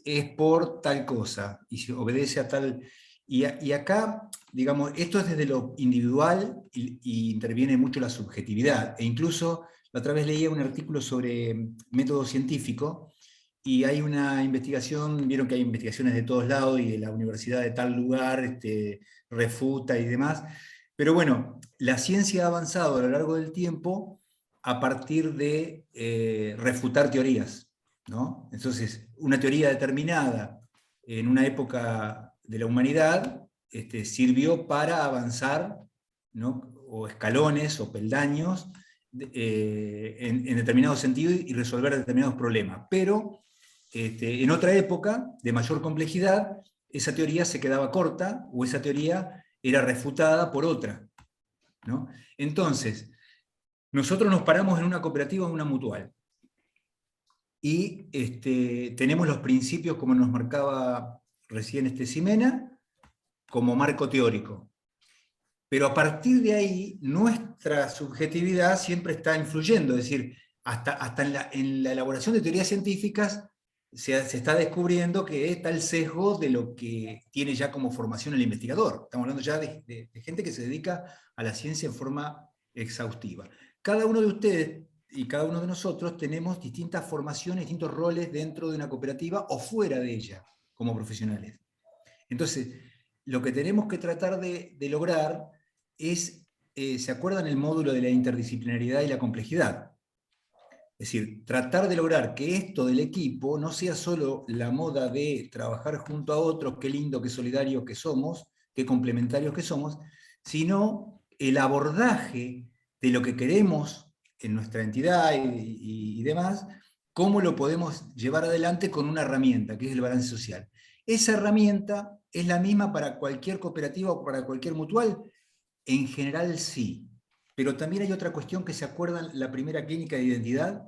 es por tal cosa, y se obedece a tal... Y acá, digamos, esto es desde lo individual y interviene mucho la subjetividad. E incluso, la otra vez leía un artículo sobre método científico, y hay una investigación, vieron que hay investigaciones de todos lados, y de la universidad de tal lugar refuta y demás. Pero bueno, la ciencia ha avanzado a lo largo del tiempo a partir de refutar teorías, ¿no? Entonces, una teoría determinada en una época de la humanidad sirvió para avanzar, ¿no? O escalones o peldaños en determinado sentido y resolver determinados problemas. Pero en otra época de mayor complejidad, esa teoría se quedaba corta, o esa teoría era refutada por otra, ¿no? Entonces, nosotros nos paramos en una cooperativa o en una mutual, y tenemos los principios, como nos marcaba recién Ximena, como marco teórico. Pero a partir de ahí, nuestra subjetividad siempre está influyendo, es decir, hasta en la elaboración de teorías científicas se está descubriendo que está el sesgo de lo que tiene ya como formación el investigador. Estamos hablando ya de gente que se dedica a la ciencia en forma exhaustiva. Cada uno de ustedes y cada uno de nosotros tenemos distintas formaciones, distintos roles dentro de una cooperativa o fuera de ella, como profesionales. Entonces, lo que tenemos que tratar de lograr es, ¿se acuerdan el módulo de la interdisciplinaridad y la complejidad? Es decir, tratar de lograr que esto del equipo no sea solo la moda de trabajar junto a otros, qué lindo, qué solidario que somos, qué complementarios que somos, sino el abordaje de lo que queremos en nuestra entidad y demás, cómo lo podemos llevar adelante con una herramienta, que es el balance social. Esa herramienta es la misma para cualquier cooperativa o para cualquier mutual. En general sí, pero también hay otra cuestión que se acuerdan, la primera clínica de identidad,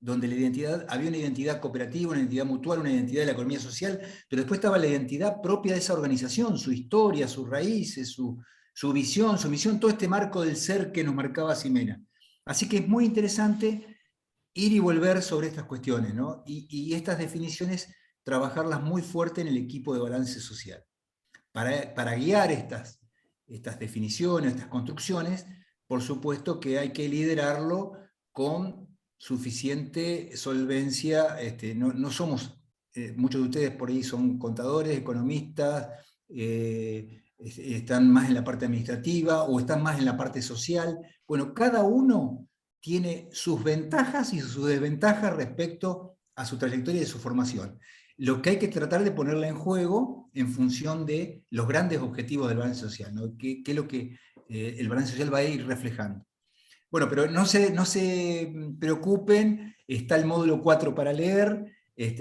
donde la identidad, había una identidad cooperativa, una identidad mutual, una identidad de la economía social, pero después estaba la identidad propia de esa organización, su historia, sus raíces, su visión, su misión, todo este marco del ser que nos marcaba Ximena. Así que es muy interesante ir y volver sobre estas cuestiones, ¿no? Y estas definiciones, trabajarlas muy fuerte en el equipo de balance social. Para guiar estas definiciones, estas construcciones, por supuesto que hay que liderarlo con suficiente solvencia. No somos, muchos de ustedes por ahí son contadores, economistas, están más en la parte administrativa o están más en la parte social. Bueno, cada uno tiene sus ventajas y sus desventajas respecto a su trayectoria y de su formación. Lo que hay que tratar de ponerla en juego en función de los grandes objetivos del balance social, ¿no? ¿Qué es lo que el balance social va a ir reflejando? Bueno, pero no se preocupen, está el módulo 4 para leer,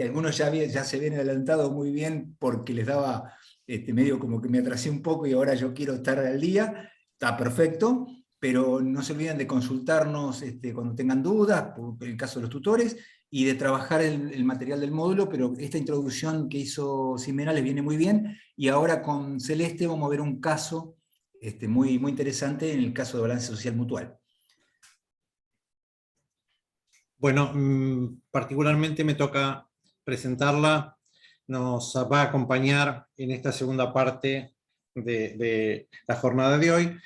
algunos ya se ven adelantados muy bien porque les daba medio como que me atrasé un poco y ahora yo quiero estar al día, está perfecto, pero no se olviden de consultarnos cuando tengan dudas, por el caso de los tutores, y de trabajar el material del módulo, pero esta introducción que hizo Ximena les viene muy bien, y ahora con Celeste vamos a ver un caso muy, muy interesante en el caso de balance social mutual. Bueno, particularmente me toca presentarla. Nos va a acompañar en esta segunda parte de la jornada de hoy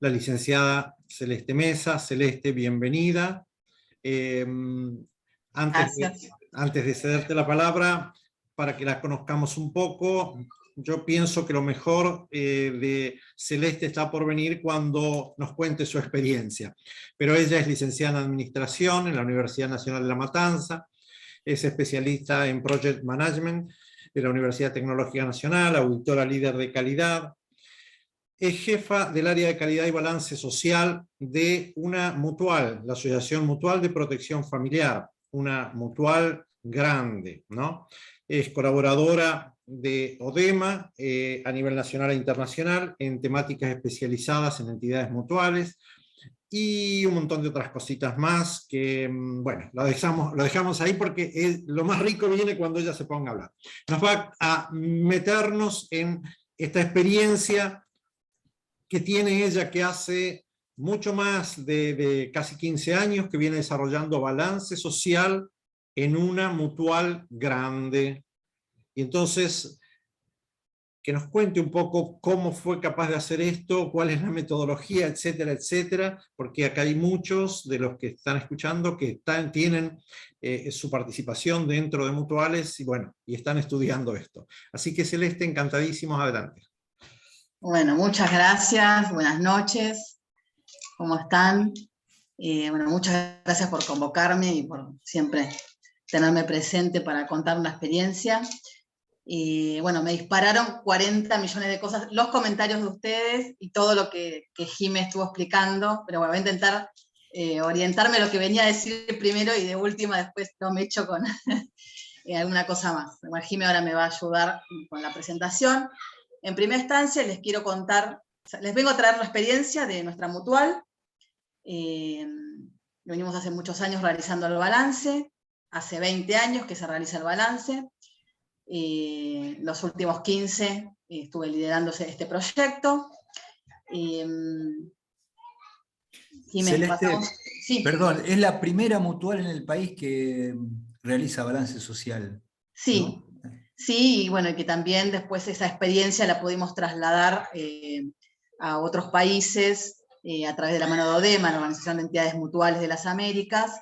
la licenciada Celeste Mesa. Celeste, bienvenida. Antes de cederte la palabra, para que la conozcamos un poco, yo pienso que lo mejor de Celeste está por venir cuando nos cuente su experiencia. Pero ella es licenciada en Administración en la Universidad Nacional de La Matanza, es especialista en Project Management de la Universidad Tecnológica Nacional, auditora líder de calidad, es jefa del área de calidad y balance social de una mutual, la Asociación Mutual de Protección Familiar, una mutual grande, ¿no? Es colaboradora de ODEMA a nivel nacional e internacional en temáticas especializadas en entidades mutuales y un montón de otras cositas más que, bueno, lo dejamos ahí porque lo más rico viene cuando ella se ponga a hablar. Nos va a meternos en esta experiencia que tiene ella, que hace mucho más de casi 15 años que viene desarrollando balance social en una mutual grande. Y entonces, que nos cuente un poco cómo fue capaz de hacer esto, cuál es la metodología, etcétera, etcétera, porque acá hay muchos de los que están escuchando que tienen su participación dentro de mutuales y bueno, y están estudiando esto. Así que Celeste, encantadísimos, adelante. Bueno, muchas gracias, buenas noches, ¿cómo están? Bueno, muchas gracias por convocarme y por siempre tenerme presente para contar una experiencia. Y bueno, me dispararon 40 millones de cosas, los comentarios de ustedes y todo lo que Jimé estuvo explicando, pero bueno, voy a intentar orientarme a lo que venía a decir primero y de última después no me echo con alguna cosa más. Bueno, Jimé ahora me va a ayudar con la presentación. En primera instancia les quiero contar, les vengo a traer la experiencia de nuestra mutual. Venimos hace muchos años realizando el balance, hace 20 años que se realiza el balance. Los últimos 15 estuve liderando este proyecto. Celeste, sí. Perdón, es la primera mutual en el país que realiza balance social. Sí, ¿no? Sí, y bueno, y que también después esa experiencia la pudimos trasladar a otros países a través de la mano de ODEMA, la Organización de Entidades Mutuales de las Américas,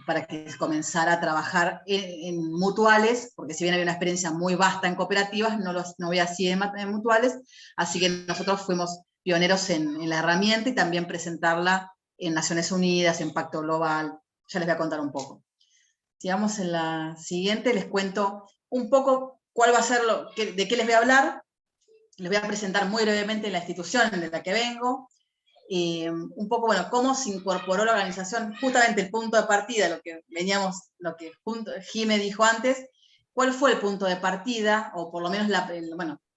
para que comenzara a trabajar en mutuales, porque si bien había una experiencia muy vasta en cooperativas, no había así en mutuales, así que nosotros fuimos pioneros en la herramienta y también presentarla en Naciones Unidas, en Pacto Global. Ya les voy a contar un poco. Sigamos en la siguiente, les cuento un poco cuál va a ser de qué les voy a hablar. Les voy a presentar muy brevemente la institución de la que vengo, un poco, bueno, cómo se incorporó la organización, justamente el punto de partida, lo que Jimé dijo antes, cuál fue el punto de partida, o por lo menos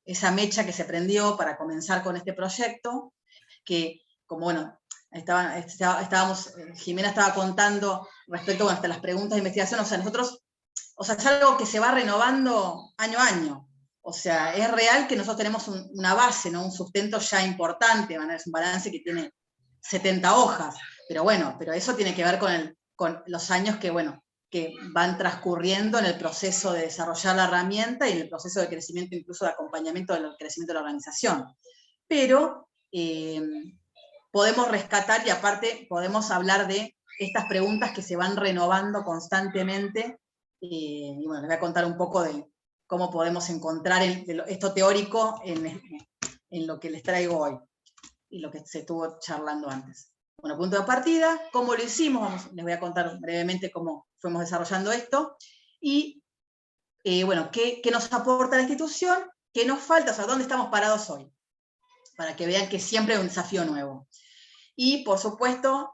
esa mecha que se prendió para comenzar con este proyecto, que como bueno, Jimena estaba contando respecto hasta las preguntas de investigación, o sea, es algo que se va renovando año a año. O sea, es real que nosotros tenemos una base, ¿no? Un sustento ya importante, es un balance que tiene 70 hojas, pero eso tiene que ver con los años que van transcurriendo en el proceso de desarrollar la herramienta y en el proceso de crecimiento, incluso de acompañamiento del crecimiento de la organización. Pero podemos rescatar y aparte podemos hablar de estas preguntas que se van renovando constantemente, y bueno, les voy a contar un poco de cómo podemos encontrar esto teórico en lo que les traigo hoy, y lo que se estuvo charlando antes. Bueno, punto de partida, ¿cómo lo hicimos? Les voy a contar brevemente cómo fuimos desarrollando esto, y bueno, ¿qué nos aporta la institución? ¿Qué nos falta? O sea, ¿dónde estamos parados hoy? Para que vean que siempre hay un desafío nuevo. Y, por supuesto,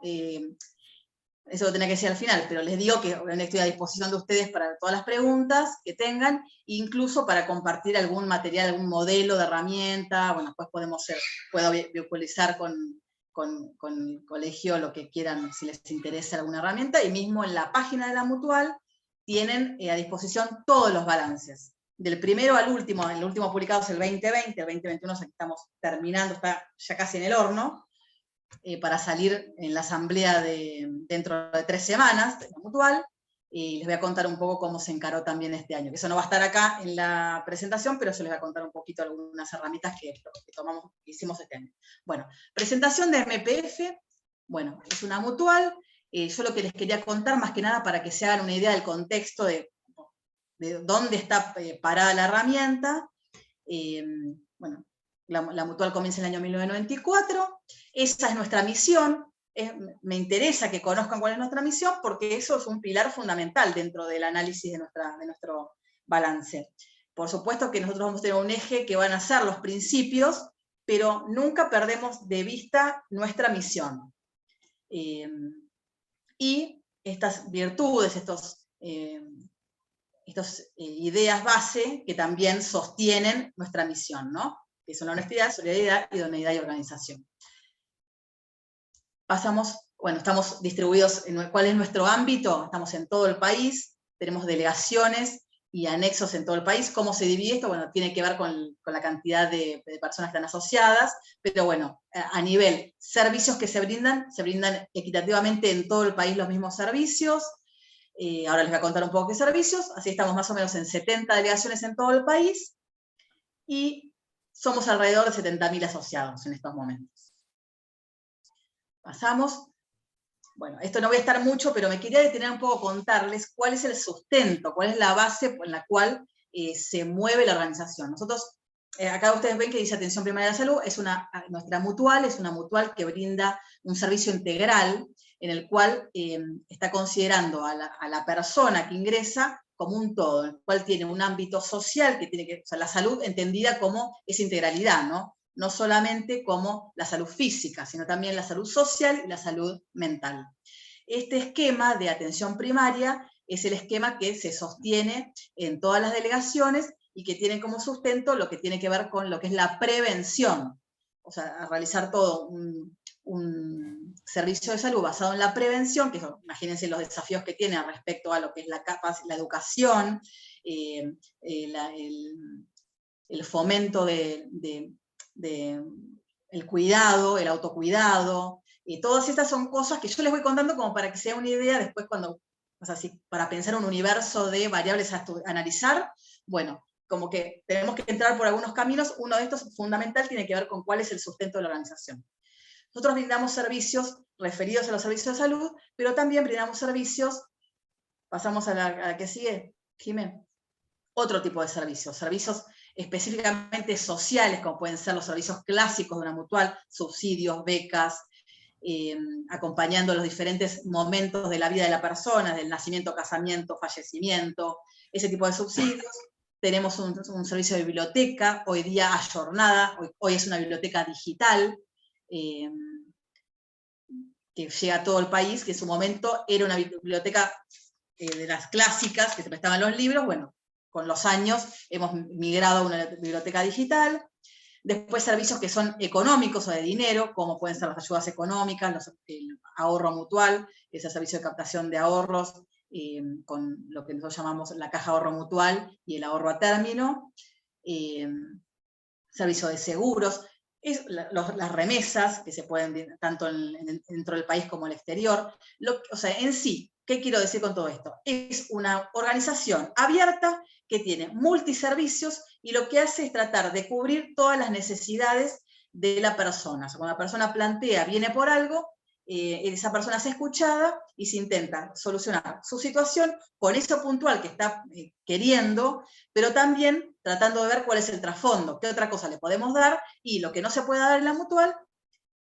eso lo tenía que decir al final, pero les digo que obviamente estoy a disposición de ustedes para todas las preguntas que tengan, incluso para compartir algún material, algún modelo de herramienta. Bueno, después puedo virtualizar con el colegio lo que quieran, si les interesa alguna herramienta, y mismo en la página de la mutual tienen a disposición todos los balances. Del primero al último, el último publicado es el 2020, el 2021 es el que estamos terminando, está ya casi en el horno. para salir en la asamblea dentro de 3 semanas, de la Mutual, y les voy a contar un poco cómo se encaró también este año, que eso no va a estar acá en la presentación, pero yo les voy a contar un poquito algunas herramientas que hicimos este año. Bueno, presentación de MPF, bueno, es una mutual, yo lo que les quería contar, más que nada para que se hagan una idea del contexto de dónde está parada la herramienta. Bueno, la mutual comienza en el año 1994, esa es nuestra misión. Me interesa que conozcan cuál es nuestra misión, porque eso es un pilar fundamental dentro del análisis de nuestro balance. Por supuesto que nosotros vamos a tener un eje que van a ser los principios, pero nunca perdemos de vista nuestra misión. Y estas virtudes, estas ideas base que también sostienen nuestra misión, ¿no? Que son la honestidad, solidaridad, idoneidad y organización. Pasamos, bueno, estamos distribuidos en cuál es nuestro ámbito, estamos en todo el país, tenemos delegaciones y anexos en todo el país. ¿Cómo se divide esto? Bueno, tiene que ver con la cantidad de personas que están asociadas, pero bueno, a nivel servicios que se brindan equitativamente en todo el país los mismos servicios. Ahora les voy a contar un poco qué servicios, así estamos más o menos en 70 delegaciones en todo el país, y somos alrededor de 70.000 asociados en estos momentos. Pasamos. Bueno, esto no voy a estar mucho, pero me quería detener un poco a contarles cuál es el sustento, cuál es la base en la cual se mueve la organización. Nosotros, acá ustedes ven que dice Atención Primaria de la Salud, nuestra mutual es una mutual que brinda un servicio integral, en el cual está considerando a la persona que ingresa como un todo, en el cual tiene un ámbito social, o sea, la salud entendida como esa integralidad, ¿no? No solamente como la salud física, sino también la salud social y la salud mental. Este esquema de atención primaria es el esquema que se sostiene en todas las delegaciones y que tiene como sustento lo que tiene que ver con lo que es la prevención. O sea, a realizar todo un servicio de salud basado en la prevención, que imagínense los desafíos que tiene respecto a lo que es la educación, el fomento el cuidado, el autocuidado, todas estas son cosas que yo les voy contando como para que se den una idea después para pensar un universo de variables a analizar. Bueno, como que tenemos que entrar por algunos caminos, uno de estos fundamental tiene que ver con cuál es el sustento de la organización. Nosotros brindamos servicios referidos a los servicios de salud, pero también brindamos servicios, pasamos a la que sigue, Jimé, otro tipo de servicios específicamente sociales, como pueden ser los servicios clásicos de una mutual, subsidios, becas, acompañando los diferentes momentos de la vida de la persona, del nacimiento, casamiento, fallecimiento, ese tipo de subsidios. Tenemos un servicio de biblioteca, hoy día ayornada, hoy es una biblioteca digital, que llega a todo el país, que en su momento era una biblioteca de las clásicas, que se prestaban los libros. Bueno, con los años hemos migrado a una biblioteca digital. Después servicios que son económicos o de dinero, como pueden ser las ayudas económicas, el ahorro mutual, ese servicio de captación de ahorros, con lo que nosotros llamamos la caja ahorro mutual y el ahorro a término, servicio de seguros, las remesas, que se pueden tanto dentro del país como el exterior. O sea, en sí, ¿qué quiero decir con todo esto? Es una organización abierta que tiene multiservicios y lo que hace es tratar de cubrir todas las necesidades de la persona. O sea, cuando la persona plantea, viene por algo, esa persona es escuchada y se intenta solucionar su situación con eso puntual que está queriendo, pero también tratando de ver cuál es el trasfondo, qué otra cosa le podemos dar, y lo que no se puede dar en la mutual,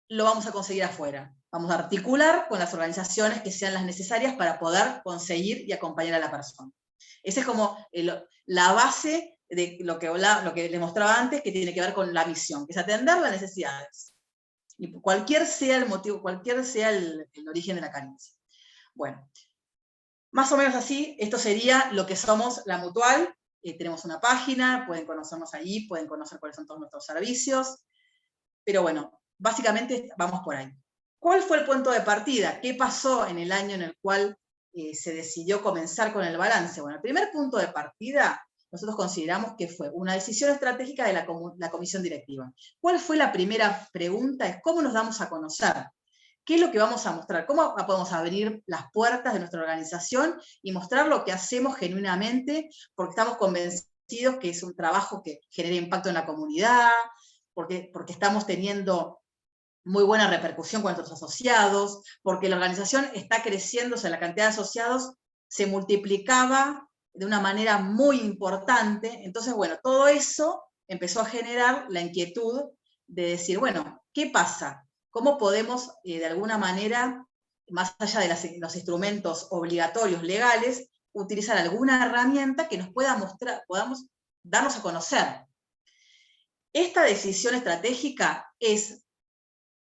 lo vamos a conseguir afuera. Vamos a articular con las organizaciones que sean las necesarias para poder conseguir y acompañar a la persona. Esa es como la base de lo que les mostraba antes, que tiene que ver con la misión, que es atender las necesidades. Y cualquier sea el motivo, cualquier sea el origen de la carencia. Bueno, más o menos así, esto sería lo que somos la mutual. Tenemos una página, pueden conocernos ahí, pueden conocer cuáles son todos nuestros servicios. Pero bueno, básicamente vamos por ahí. ¿Cuál fue el punto de partida? ¿Qué pasó en el año en el cual se decidió comenzar con el balance? Bueno, el primer punto de partida nosotros consideramos que fue una decisión estratégica de la comisión directiva. ¿Cuál fue la primera pregunta? Es cómo nos damos a conocer. ¿Qué es lo que vamos a mostrar? ¿Cómo podemos abrir las puertas de nuestra organización y mostrar lo que hacemos genuinamente? Porque estamos convencidos que es un trabajo que genera impacto en la comunidad, porque estamos teniendo muy buena repercusión con nuestros asociados, porque la organización está creciendo, o sea, la cantidad de asociados se multiplicaba de una manera muy importante. Entonces, bueno, todo eso empezó a generar la inquietud de decir, bueno, ¿qué pasa? ¿Cómo podemos, de alguna manera, más allá de los instrumentos obligatorios legales, utilizar alguna herramienta que nos pueda mostrar, podamos darnos a conocer? Esta decisión estratégica es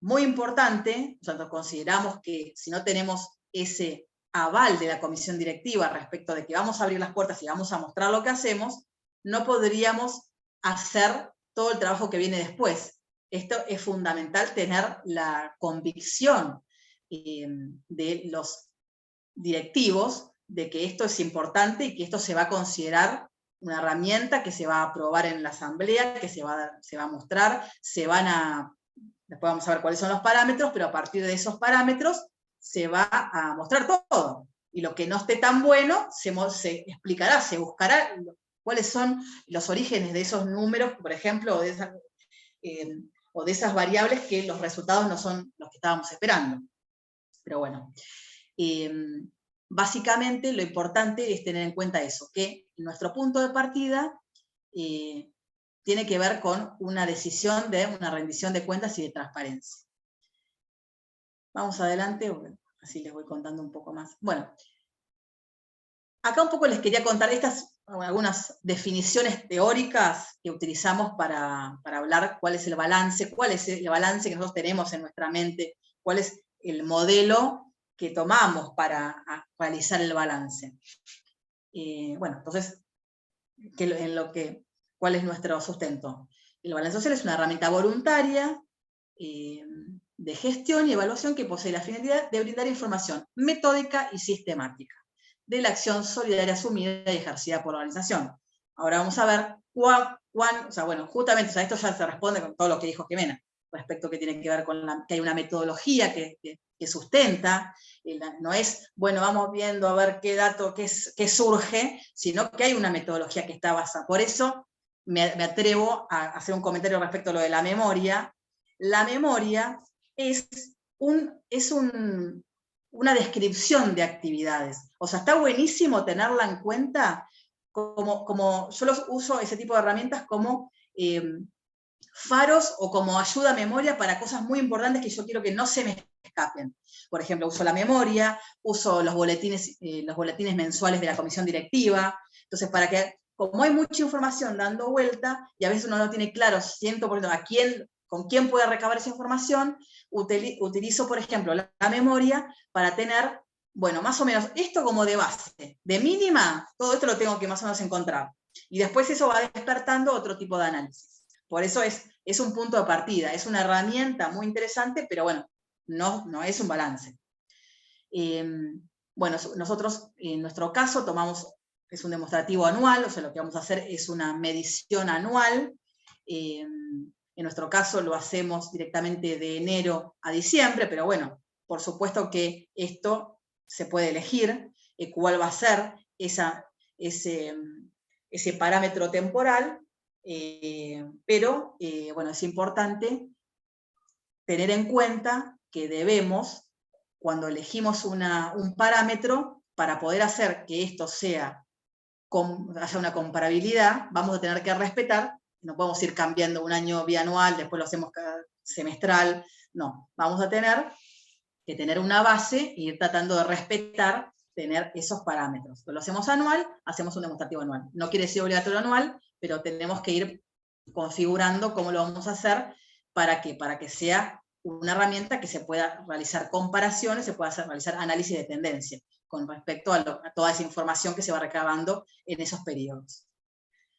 muy importante. Nosotros consideramos que si no tenemos ese aval de la comisión directiva respecto de que vamos a abrir las puertas y vamos a mostrar lo que hacemos, no podríamos hacer todo el trabajo que viene después. Esto es fundamental, tener la convicción de los directivos de que esto es importante y que esto se va a considerar una herramienta que se va a aprobar en la asamblea, que se va a mostrar, después vamos a ver cuáles son los parámetros, pero a partir de esos parámetros se va a mostrar todo. Y lo que no esté tan bueno se explicará, se buscará cuáles son los orígenes de esos números, por ejemplo, o de esas variables que los resultados no son los que estábamos esperando. Pero bueno, básicamente lo importante es tener en cuenta eso, que nuestro punto de partida tiene que ver con una decisión de una rendición de cuentas y de transparencia. Vamos adelante, así les voy contando un poco más. Bueno, acá un poco les quería contar algunas definiciones teóricas que utilizamos para hablar cuál es el balance que nosotros tenemos en nuestra mente, cuál es el modelo que tomamos para realizar el balance. Bueno, entonces, ¿cuál es nuestro sustento? El balance social es una herramienta voluntaria de gestión y evaluación que posee la finalidad de brindar información metódica y sistemática de la acción solidaria asumida y ejercida por la organización. Ahora vamos a ver justamente, esto ya se responde con todo lo que dijo Jimena, respecto que tiene que ver con que hay una metodología que sustenta, no es, bueno, vamos viendo a ver qué dato, qué surge, sino que hay una metodología que está basada. Por eso me atrevo a hacer un comentario respecto a lo de la memoria. La memoria es una descripción de actividades. O sea, está buenísimo tenerla en cuenta, como yo uso ese tipo de herramientas como faros o como ayuda a memoria para cosas muy importantes que yo quiero que no se me escapen. Por ejemplo, uso la memoria, uso los boletines mensuales de la comisión directiva. Entonces, como hay mucha información dando vuelta, y a veces uno no tiene claro 100% con quién puede recabar esa información, utilizo, por ejemplo, la memoria para tener, bueno, más o menos esto como de base. De mínima, todo esto lo tengo que más o menos encontrar. Y después eso va despertando otro tipo de análisis. Por eso es un punto de partida, es una herramienta muy interesante, pero bueno, no es un balance. Bueno, nosotros en nuestro caso es un demostrativo anual, o sea, lo que vamos a hacer es una medición anual. En nuestro caso lo hacemos directamente de enero a diciembre, pero bueno, por supuesto que esto se puede elegir, cuál va a ser ese parámetro temporal, pero bueno, es importante tener en cuenta que debemos, cuando elegimos un parámetro, para poder hacer que esto haya una comparabilidad, vamos a tener que respetar. No podemos ir cambiando un año bianual, después lo hacemos semestral. No, vamos a tener que tener una base e ir tratando de respetar, tener esos parámetros. Lo hacemos anual, hacemos un demostrativo anual. No quiere decir obligatorio anual, pero tenemos que ir configurando cómo lo vamos a hacer para que sea una herramienta que se pueda realizar comparaciones, se pueda realizar análisis de tendencia con respecto a toda esa información que se va recabando en esos periodos.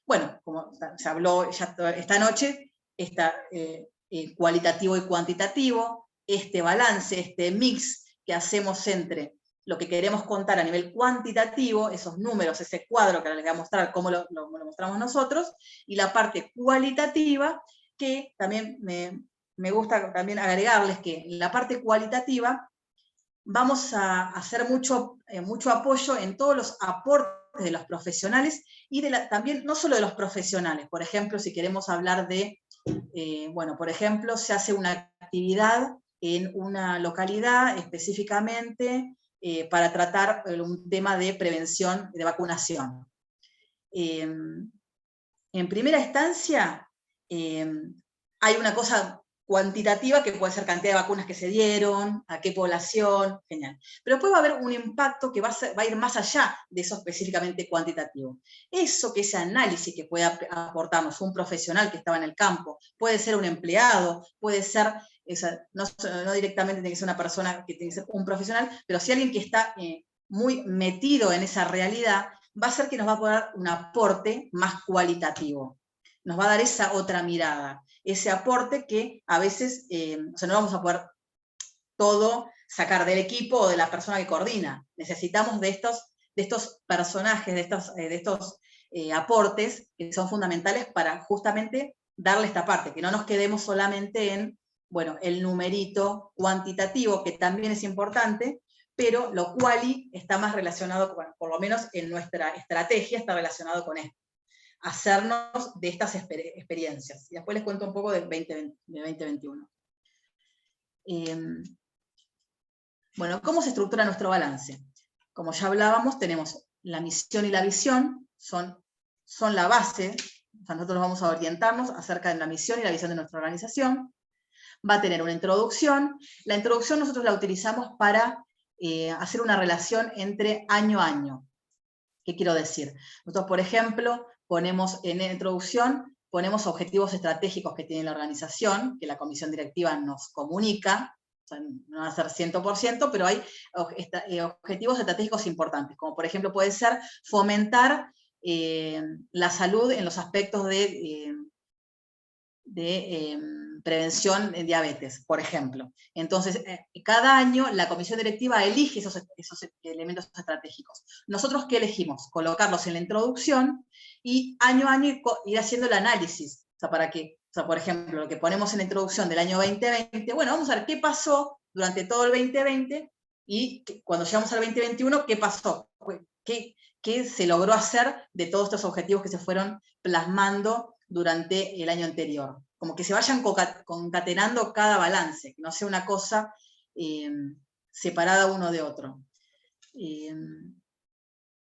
Bueno, como se habló ya esta noche, cualitativo y cuantitativo, este balance, este mix que hacemos entre lo que queremos contar a nivel cuantitativo, esos números, ese cuadro que ahora les voy a mostrar cómo lo mostramos nosotros, y la parte cualitativa, que también me gusta también agregarles que en la parte cualitativa vamos a hacer mucho apoyo en todos los aportes de los profesionales, y también no solo de los profesionales. Por ejemplo, si queremos hablar de, por ejemplo, se hace una actividad en una localidad específicamente para tratar un tema de prevención, de vacunación. En primera instancia, hay una cosa cuantitativa que puede ser cantidad de vacunas que se dieron, a qué población, genial. Pero después va a haber un impacto que va a ir más allá de eso específicamente cuantitativo. Eso, que ese análisis que puede aportarnos un profesional que estaba en el campo, puede ser un empleado, puede ser, no directamente tiene que ser una persona que tiene que ser un profesional, pero si alguien que está muy metido en esa realidad, va a ser que nos va a poder dar un aporte más cualitativo. Nos va a dar esa otra mirada, ese aporte que a veces, no vamos a poder todo sacar del equipo o de la persona que coordina. Necesitamos de estos personajes, de estos aportes que son fundamentales para justamente darle esta parte, que no nos quedemos solamente en, el numerito cuantitativo, que también es importante, pero lo quali está más relacionado, por lo menos en nuestra estrategia está relacionado con esto. Hacernos de estas experiencias. Y después les cuento un poco del 2021. ¿Cómo se estructura nuestro balance? Como ya hablábamos, tenemos la misión y la visión, son la base. O sea, nosotros vamos a orientarnos acerca de la misión y la visión de nuestra organización. Va a tener una introducción. La introducción nosotros la utilizamos para hacer una relación entre año a año. ¿Qué quiero decir? Nosotros, por ejemplo, ponemos en la introducción, ponemos objetivos estratégicos que tiene la organización, que la comisión directiva nos comunica, o sea, no va a ser 100%, pero hay objetivos estratégicos importantes, como por ejemplo puede ser fomentar la salud en los aspectos de prevención de diabetes, por ejemplo. Entonces, cada año la comisión directiva elige esos elementos estratégicos. ¿Nosotros qué elegimos? Colocarlos en la introducción y a año ir haciendo el análisis. O sea, por ejemplo, lo que ponemos en la introducción del año 2020, vamos a ver qué pasó durante todo el 2020 y cuando llegamos al 2021, ¿qué pasó? ¿Qué se logró hacer de todos estos objetivos que se fueron plasmando durante el año anterior? Como que se vayan concatenando cada balance, que no sea una cosa separada uno de otro.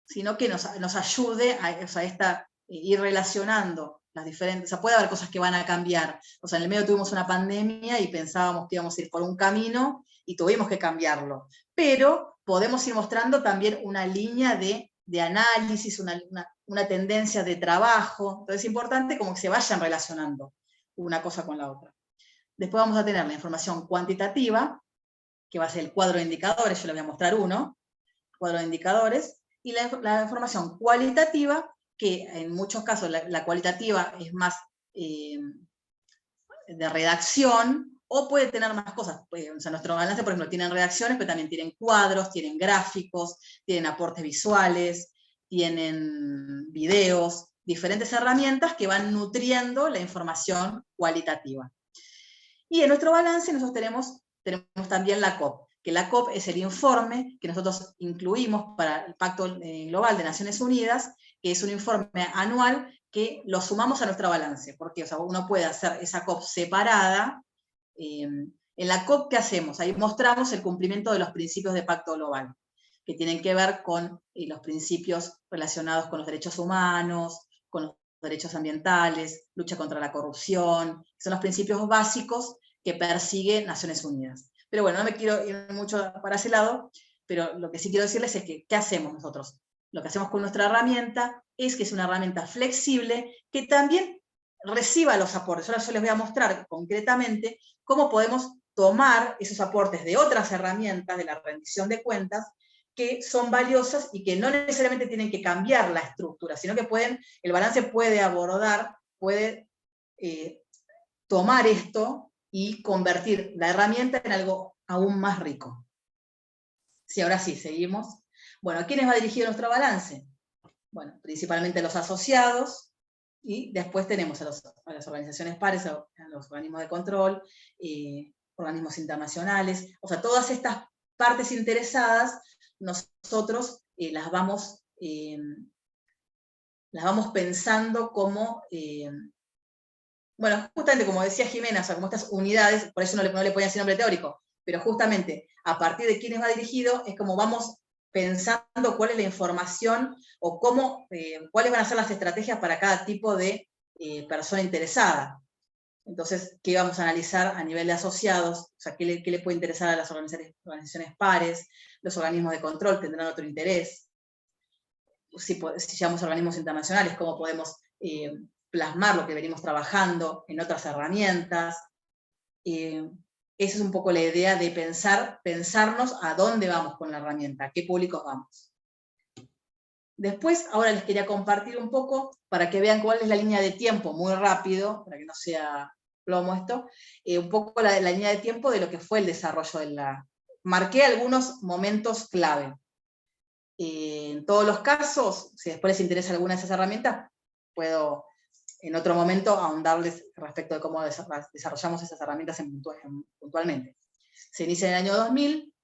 Sino que nos ayude a ir relacionando las diferentes, puede haber cosas que van a cambiar. En el medio tuvimos una pandemia y pensábamos que íbamos a ir por un camino y tuvimos que cambiarlo. Pero podemos ir mostrando también una línea de análisis, una tendencia de trabajo. Entonces es importante como que se vayan relacionando una cosa con la otra. Después vamos a tener la información cuantitativa, que va a ser el cuadro de indicadores, yo les voy a mostrar uno, cuadro de indicadores, y la información cualitativa, que en muchos casos la cualitativa es más de redacción, o puede tener más cosas. Nuestro balance, por ejemplo, tienen redacciones, pero también tienen cuadros, tienen gráficos, tienen aportes visuales, tienen videos, diferentes herramientas que van nutriendo la información cualitativa. Y en nuestro balance nosotros tenemos también la COP, que la COP es el informe que nosotros incluimos para el Pacto Global de Naciones Unidas, que es un informe anual que lo sumamos a nuestro balance, porque uno puede hacer esa COP separada. En la COP, ¿qué hacemos? Ahí mostramos el cumplimiento de los principios de Pacto Global, que tienen que ver con los principios relacionados con los derechos humanos, con los derechos ambientales, lucha contra la corrupción, son los principios básicos que persigue Naciones Unidas. Pero no me quiero ir mucho para ese lado, pero lo que sí quiero decirles es que, ¿qué hacemos nosotros? Lo que hacemos con nuestra herramienta es que es una herramienta flexible que también reciba los aportes. Ahora yo les voy a mostrar concretamente cómo podemos tomar esos aportes de otras herramientas de la rendición de cuentas que son valiosas y que no necesariamente tienen que cambiar la estructura, sino que el balance puede abordar, puede tomar esto y convertir la herramienta en algo aún más rico. Sí, ahora sí, seguimos. Bueno, ¿a quiénes va dirigido nuestro balance? Bueno, principalmente a los asociados, y después tenemos a las organizaciones pares, a los organismos de control, organismos internacionales, o sea, todas estas partes interesadas, nosotros las vamos pensando como, bueno, justamente como decía Jimena, o sea, como estas unidades, por eso no le ponía ese nombre teórico, pero justamente a partir de quiénes va dirigido, es como vamos pensando cuál es la información o cómo, cuáles van a ser las estrategias para cada tipo de persona interesada. Entonces, ¿qué vamos a analizar a nivel de asociados? O sea, ¿qué le puede interesar a las organizaciones pares? Los organismos de control tendrán otro interés. Si llamamos a organismos internacionales, ¿cómo podemos plasmar lo que venimos trabajando en otras herramientas? Esa es un poco la idea de pensarnos a dónde vamos con la herramienta, a qué públicos vamos. Después, ahora les quería compartir un poco, para que vean cuál es la línea de tiempo, muy rápido, para que no sea plomo esto, un poco la línea de tiempo de lo que fue el desarrollo de la... Marqué algunos momentos clave. En todos los casos, si después les interesa alguna de esas herramientas, puedo en otro momento ahondarles respecto de cómo desarrollamos esas herramientas puntualmente. Se inicia en el año 2000,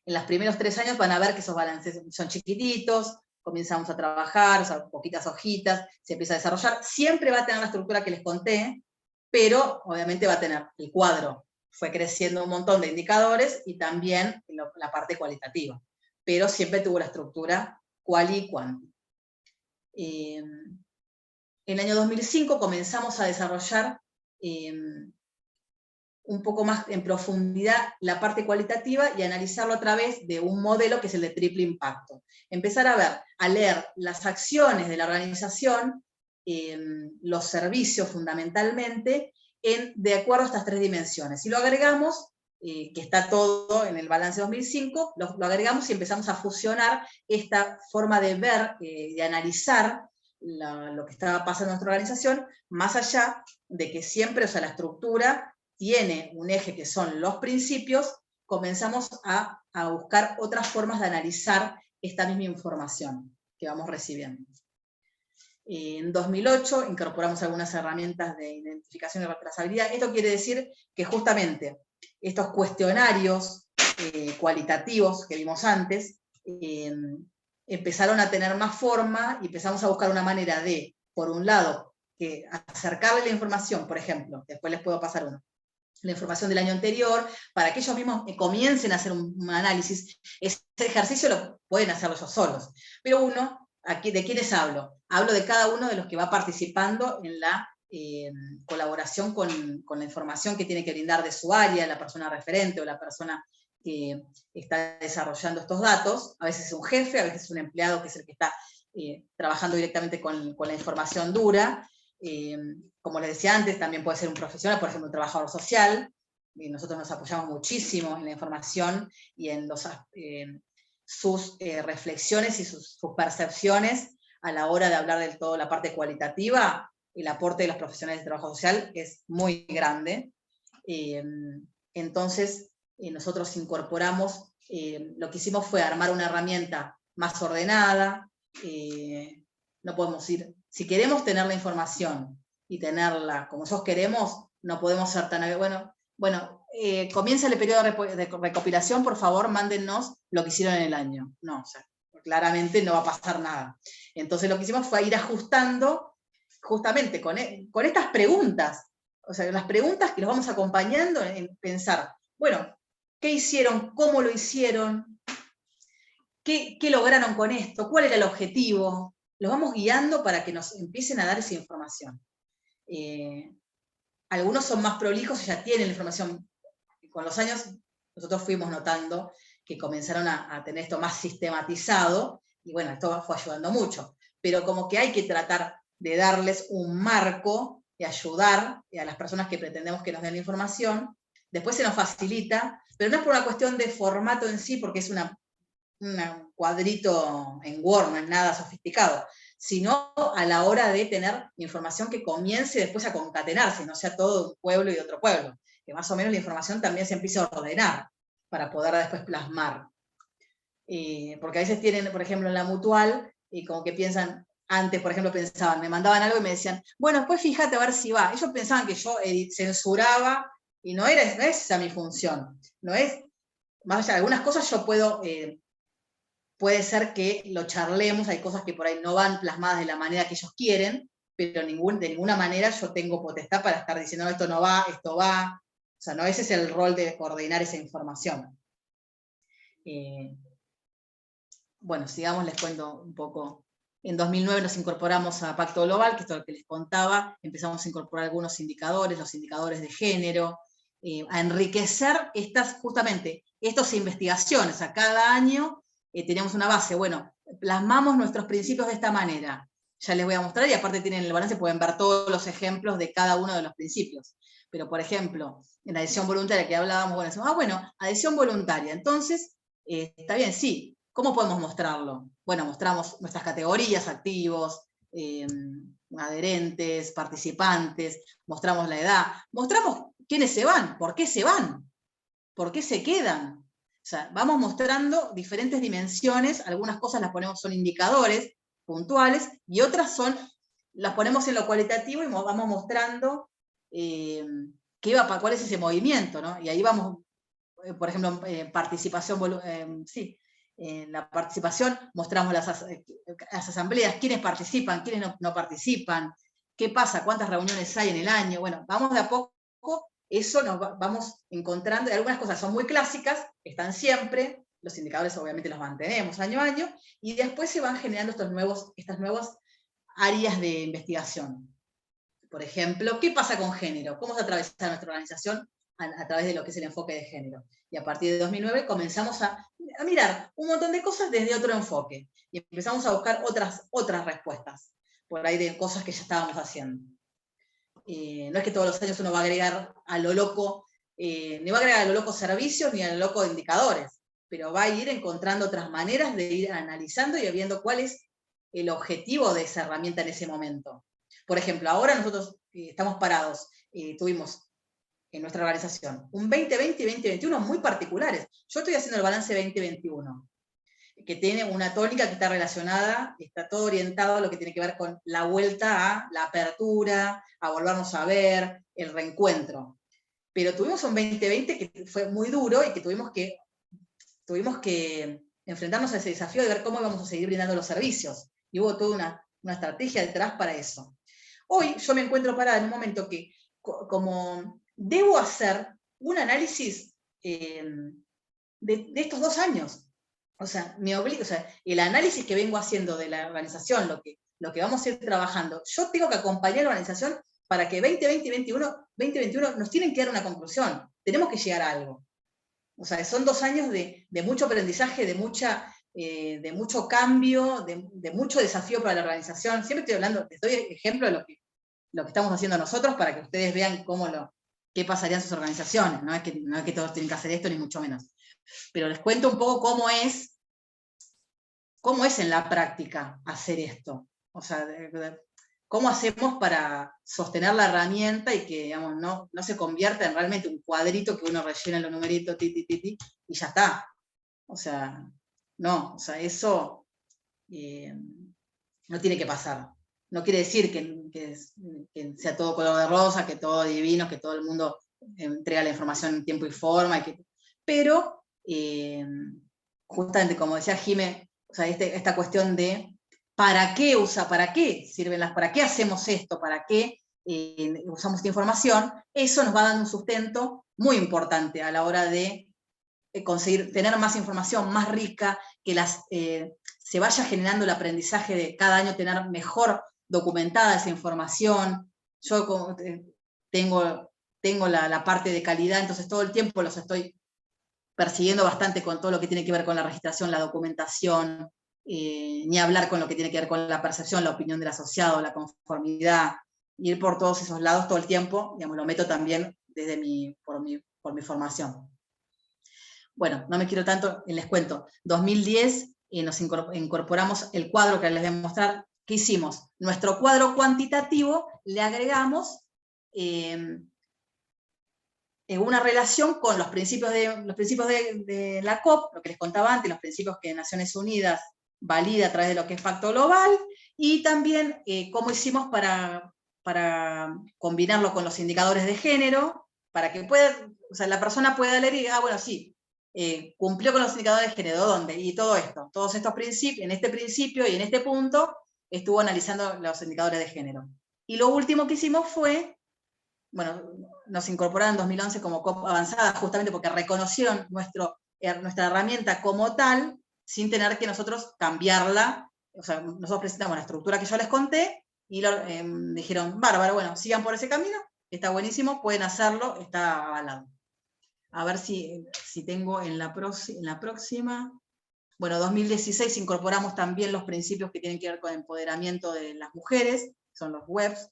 en los primeros 3 años van a ver que esos balances son chiquititos, comenzamos a trabajar, o sea, poquitas hojitas, se empieza a desarrollar, siempre va a tener la estructura que les conté, pero obviamente va a tener el cuadro, fue creciendo un montón de indicadores, y también la parte cualitativa, pero siempre tuvo la estructura cual y cuanti. En el año 2005 comenzamos a desarrollar un poco más en profundidad la parte cualitativa y analizarlo a través de un modelo que es el de triple impacto. Empezar a leer las acciones de la organización, los servicios fundamentalmente, de acuerdo a estas 3 dimensiones. Y lo agregamos, que está todo en el balance 2005, lo agregamos y empezamos a fusionar esta forma de ver, de analizar lo que estaba pasando en nuestra organización, más allá de que siempre, o sea, la estructura tiene un eje que son los principios, comenzamos a buscar otras formas de analizar esta misma información que vamos recibiendo. En 2008 incorporamos algunas herramientas de identificación y trazabilidad. Esto quiere decir que justamente estos cuestionarios cualitativos que vimos antes, empezaron a tener más forma y empezamos a buscar una manera de, por un lado, acercarle la información, por ejemplo, después les puedo pasar uno, la información del año anterior, para que ellos mismos comiencen a hacer un análisis. Ese ejercicio lo pueden hacerlo ellos solos, pero aquí, ¿de quiénes hablo? Hablo de cada uno de los que va participando en la colaboración con la información que tiene que brindar de su área, la persona referente o la persona que está desarrollando estos datos. A veces es un jefe, a veces es un empleado que es el que está trabajando directamente con la información dura. Como les decía antes, también puede ser un profesional, por ejemplo, un trabajador social. Nosotros nos apoyamos muchísimo en la información y en sus reflexiones y sus percepciones a la hora de hablar de toda la parte cualitativa. El aporte de los profesionales de trabajo social es muy grande. Entonces, nosotros incorporamos, lo que hicimos fue armar una herramienta más ordenada. No podemos ir, si queremos tener la información y tenerla como nosotros queremos, no podemos ser tan, comienza el periodo de recopilación, por favor, mándennos lo que hicieron en el año. No, o sea, claramente no va a pasar nada. Entonces lo que hicimos fue ir ajustando justamente con estas preguntas, o sea, las preguntas que los vamos acompañando en pensar, bueno, ¿qué hicieron? ¿Cómo lo hicieron? ¿Qué lograron con esto? ¿Cuál era el objetivo? Los vamos guiando para que nos empiecen a dar esa información. Algunos son más prolijos y ya tienen la información. Con los años nosotros fuimos notando que comenzaron a tener esto más sistematizado, y bueno, esto fue ayudando mucho. Pero como que hay que tratar de darles un marco y ayudar a las personas que pretendemos que nos den la información. Después se nos facilita, pero no es por una cuestión de formato en sí, porque es un cuadrito en Word, no es nada sofisticado, sino a la hora de tener información que comience después a concatenarse, no sea todo un pueblo y otro pueblo, que más o menos la información también se empiece a ordenar para poder después plasmar. porque a veces tienen, por ejemplo, en la mutual, como que piensan, antes, por ejemplo, pensaban, me mandaban algo y me decían, bueno, después fíjate a ver si va. Ellos pensaban que yo censuraba, y no es esa mi función. No es, más allá de algunas cosas yo puedo, puede ser que lo charlemos, hay cosas que por ahí no van plasmadas de la manera que ellos quieren, pero de ninguna manera yo tengo potestad para estar diciendo, no, esto no va, esto va. O sea, no, ese es el rol de coordinar esa información. Bueno, sigamos, les cuento un poco. En 2009 nos incorporamos a Pacto Global, que es todo lo que les contaba, empezamos a incorporar algunos indicadores, los indicadores de género, a enriquecer justamente estas investigaciones. A cada año teníamos una base, bueno, plasmamos nuestros principios de esta manera. Ya les voy a mostrar, y aparte tienen el balance, pueden ver todos los ejemplos de cada uno de los principios. Pero, por ejemplo, en la adhesión voluntaria que hablábamos, bueno, decimos, adhesión voluntaria. Entonces, está bien, sí. ¿Cómo podemos mostrarlo? Bueno, mostramos nuestras categorías, activos, adherentes, participantes, mostramos la edad, mostramos quiénes se van, por qué se quedan. O sea, vamos mostrando diferentes dimensiones, algunas cosas las ponemos, son indicadores puntuales, y otras las ponemos en lo cualitativo y vamos mostrando cuál es ese movimiento, ¿no? Y ahí vamos, por ejemplo, participación, sí. En la participación mostramos las asambleas, quiénes participan, quiénes no participan, qué pasa, cuántas reuniones hay en el año. Bueno, vamos de a poco, eso nos vamos encontrando, y algunas cosas son muy clásicas, están siempre, los indicadores obviamente los mantenemos año a año, y después se van generando estas nuevas áreas de investigación. Por ejemplo, ¿qué pasa con género? ¿Cómo se atraviesa nuestra organización a través de lo que es el enfoque de género? Y a partir de 2009 comenzamos a mirar un montón de cosas desde otro enfoque, y empezamos a buscar otras respuestas, por ahí de cosas que ya estábamos haciendo. No es que todos los años uno va a agregar a lo loco, ni va a agregar a lo loco servicios, ni a lo loco indicadores, pero va a ir encontrando otras maneras de ir analizando y viendo cuál es el objetivo de esa herramienta en ese momento. Por ejemplo, ahora nosotros estamos parados, tuvimos en nuestra organización un 2020 y 2021 muy particulares. Yo estoy haciendo el balance 2021, que tiene una tónica que está relacionada, está todo orientado a lo que tiene que ver con la vuelta a la apertura, a volvernos a ver, el reencuentro. Pero tuvimos un 2020 que fue muy duro y que tuvimos que enfrentarnos a ese desafío de ver cómo íbamos a seguir brindando los servicios. Y hubo toda una estrategia detrás para eso. Hoy yo me encuentro parada en un momento que, como debo hacer un análisis de estos 2 años. O sea, el análisis que vengo haciendo de la organización, lo que vamos a ir trabajando, yo tengo que acompañar a la organización para que 2020 y 2021 nos tienen que dar una conclusión. Tenemos que llegar a algo. O sea, son 2 años de mucho aprendizaje, de mucho cambio, de mucho desafío para la organización. Siempre estoy hablando, les doy ejemplo de lo que estamos haciendo nosotros para que ustedes vean qué pasaría en sus organizaciones. No es que todos tienen que hacer esto, ni mucho menos. Pero les cuento un poco cómo es en la práctica hacer esto. O sea, cómo hacemos para sostener la herramienta y que, digamos, no se convierta en realmente un cuadrito que uno rellena los numeritos, y ya está. O sea, no, o sea, eso no tiene que pasar. No quiere decir que sea todo color de rosa, que todo divino, que todo el mundo entrega la información en tiempo y forma, pero justamente como decía Jimé, o sea, esta cuestión de ¿para qué sirven para qué hacemos esto? ¿Para qué usamos esta información? Eso nos va dando un sustento muy importante a la hora de conseguir tener más información, más rica, que se vaya generando el aprendizaje de cada año tener mejor documentada esa información. Yo tengo la parte de calidad, entonces todo el tiempo los estoy persiguiendo bastante con todo lo que tiene que ver con la registración, la documentación, ni hablar con lo que tiene que ver con la percepción, la opinión del asociado, la conformidad, ir por todos esos lados todo el tiempo, digamos, lo meto también por mi formación. Bueno, no me quiero tanto, les cuento. 2010 nos incorporamos el cuadro que les voy a mostrar. ¿Qué hicimos? Nuestro cuadro cuantitativo le agregamos una relación con los principios de la COP, lo que les contaba antes, los principios que Naciones Unidas valida a través de lo que es Pacto Global, y también cómo hicimos para combinarlo con los indicadores de género, para que la persona pueda leer y diga, bueno, sí, cumplió con los indicadores de género, ¿dónde? Y todo esto, todos estos principios, en este principio y en este punto, estuvo analizando los indicadores de género. Y lo último que hicimos fue, bueno, nos incorporaron en 2011 como COP avanzada, justamente porque reconocieron nuestra herramienta como tal, sin tener que nosotros cambiarla. O sea, nosotros presentamos la estructura que yo les conté, y dijeron, bárbaro, bueno, sigan por ese camino, está buenísimo, pueden hacerlo, está avalado. A ver si tengo en la próxima. Bueno, 2016 incorporamos también los principios que tienen que ver con el empoderamiento de las mujeres, son los WEBs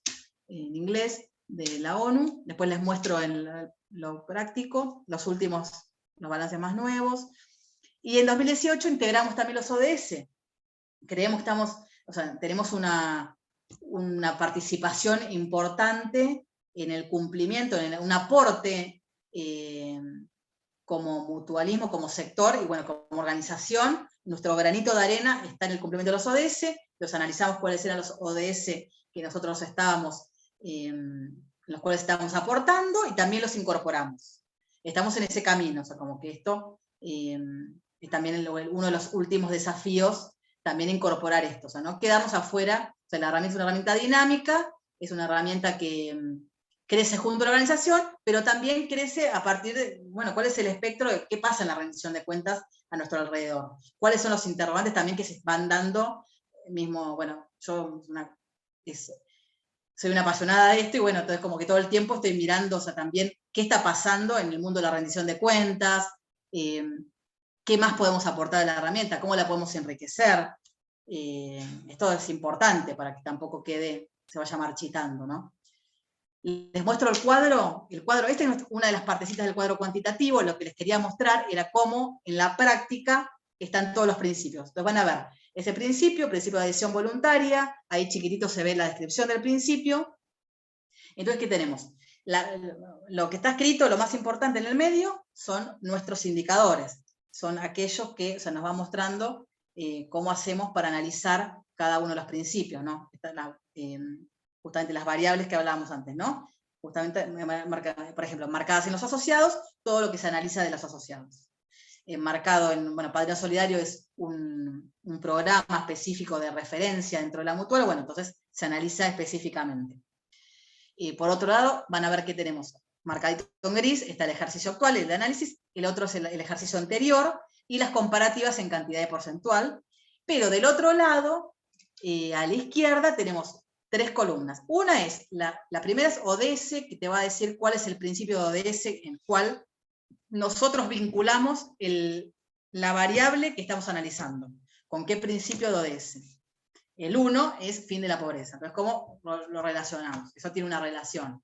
en inglés, de la ONU. Después les muestro en lo práctico, los balances más nuevos. Y en 2018 integramos también los ODS. Creemos que tenemos una participación importante en el cumplimiento, en un aporte como mutualismo, como sector, y bueno, como organización. Nuestro granito de arena está en el cumplimiento de los ODS, los analizamos cuáles eran los ODS que nosotros los cuales estábamos aportando, y también los incorporamos. Estamos en ese camino, o sea, como que esto es también uno de los últimos desafíos, también incorporar esto, o sea, no quedarnos afuera. O sea, la herramienta es una herramienta dinámica, es una herramienta que crece junto a la organización, pero también crece a partir de, bueno, cuál es el espectro de qué pasa en la rendición de cuentas a nuestro alrededor, cuáles son los interrogantes también que se van dando, mismo, bueno, yo soy una apasionada de esto, y bueno, entonces como que todo el tiempo estoy mirando, o sea, también qué está pasando en el mundo de la rendición de cuentas, qué más podemos aportar a la herramienta, cómo la podemos enriquecer. Esto es importante para que tampoco se vaya marchitando, ¿no? Les muestro el cuadro. Esta es una de las partecitas del cuadro cuantitativo. Lo que les quería mostrar era cómo en la práctica están todos los principios. Entonces van a ver ese principio de adhesión voluntaria, ahí chiquitito se ve la descripción del principio. Entonces, ¿qué tenemos? Lo que está escrito, lo más importante en el medio, son nuestros indicadores. Son aquellos que nos van mostrando cómo hacemos para analizar cada uno de los principios, ¿no? Justamente las variables que hablábamos antes, ¿no? Justamente, por ejemplo, marcadas en los asociados, todo lo que se analiza de los asociados. Marcado en, Padrino Solidario es un programa específico de referencia dentro de la mutual, bueno, entonces se analiza específicamente. Por otro lado, van a ver que tenemos marcadito en gris, está el ejercicio actual, el de análisis, el otro es el ejercicio anterior, y las comparativas en cantidad de porcentual, pero del otro lado, a la izquierda, tenemos 3 columnas. Una es, la primera es ODS, que te va a decir cuál es el principio de ODS en el cual nosotros vinculamos la variable que estamos analizando. ¿Con qué principio de ODS? El 1 es fin de la pobreza. Entonces, ¿cómo lo relacionamos? Eso tiene una relación.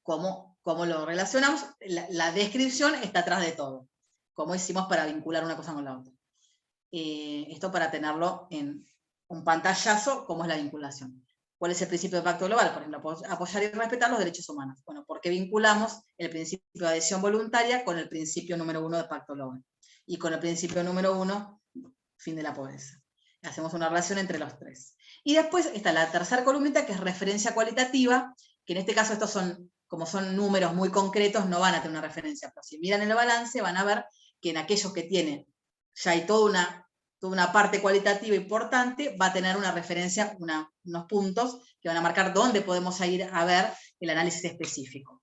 ¿Cómo lo relacionamos? La descripción está atrás de todo. ¿Cómo hicimos para vincular una cosa con la otra? Esto para tenerlo en un pantallazo, ¿cómo es la vinculación? ¿Cuál es el principio de Pacto Global? Por ejemplo, apoyar y respetar los derechos humanos. Bueno, ¿por qué vinculamos el principio de adhesión voluntaria con el principio número 1 de Pacto Global? Y con el principio número 1, fin de la pobreza. Hacemos una relación entre los 3. Y después está la tercera columnita, que es referencia cualitativa, que en este caso estos como son números muy concretos, no van a tener una referencia, pero si miran el balance van a ver que en aquellos que tienen, ya hay toda una parte cualitativa importante, va a tener una referencia, unos puntos que van a marcar dónde podemos ir a ver el análisis específico.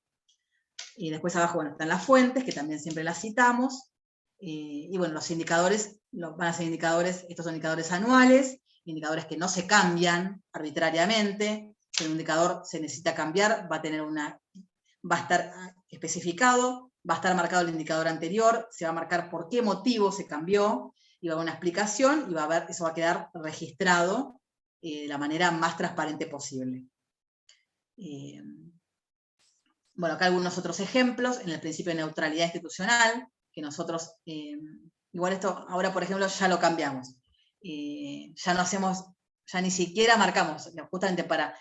Y después abajo, bueno, están las fuentes, que también siempre las citamos, y bueno, los indicadores, van a ser indicadores, estos son indicadores anuales, indicadores que no se cambian arbitrariamente. Si un indicador se necesita cambiar, va a estar especificado, va a estar marcado el indicador anterior, se va a marcar por qué motivo se cambió, y va a haber una explicación, y eso va a quedar registrado de la manera más transparente posible. Bueno, acá algunos otros ejemplos, en el principio de neutralidad institucional, que nosotros, igual esto ahora por ejemplo ya lo cambiamos. Ya ya ni siquiera marcamos, justamente para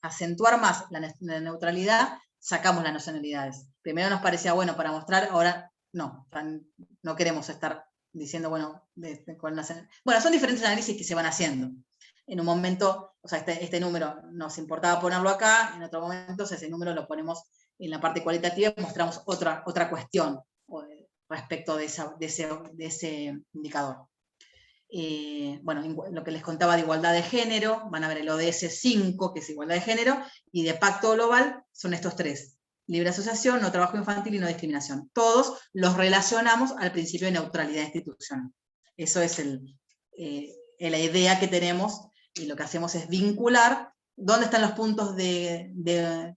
acentuar más la neutralidad, sacamos las nacionalidades. Primero nos parecía bueno para mostrar, ahora no, no queremos estar diciendo, bueno, bueno, son diferentes análisis que se van haciendo. En un momento, o sea, este número nos importaba ponerlo acá, en otro momento ese número lo ponemos en la parte cualitativa y mostramos otra cuestión respecto de ese indicador. Bueno, lo que les contaba de igualdad de género, van a ver el ODS 5, que es igualdad de género, y de pacto global son estos tres: libre asociación, no trabajo infantil y no discriminación. Todos los relacionamos al principio de neutralidad institucional. Eso es la idea que tenemos, y lo que hacemos es vincular dónde están los puntos de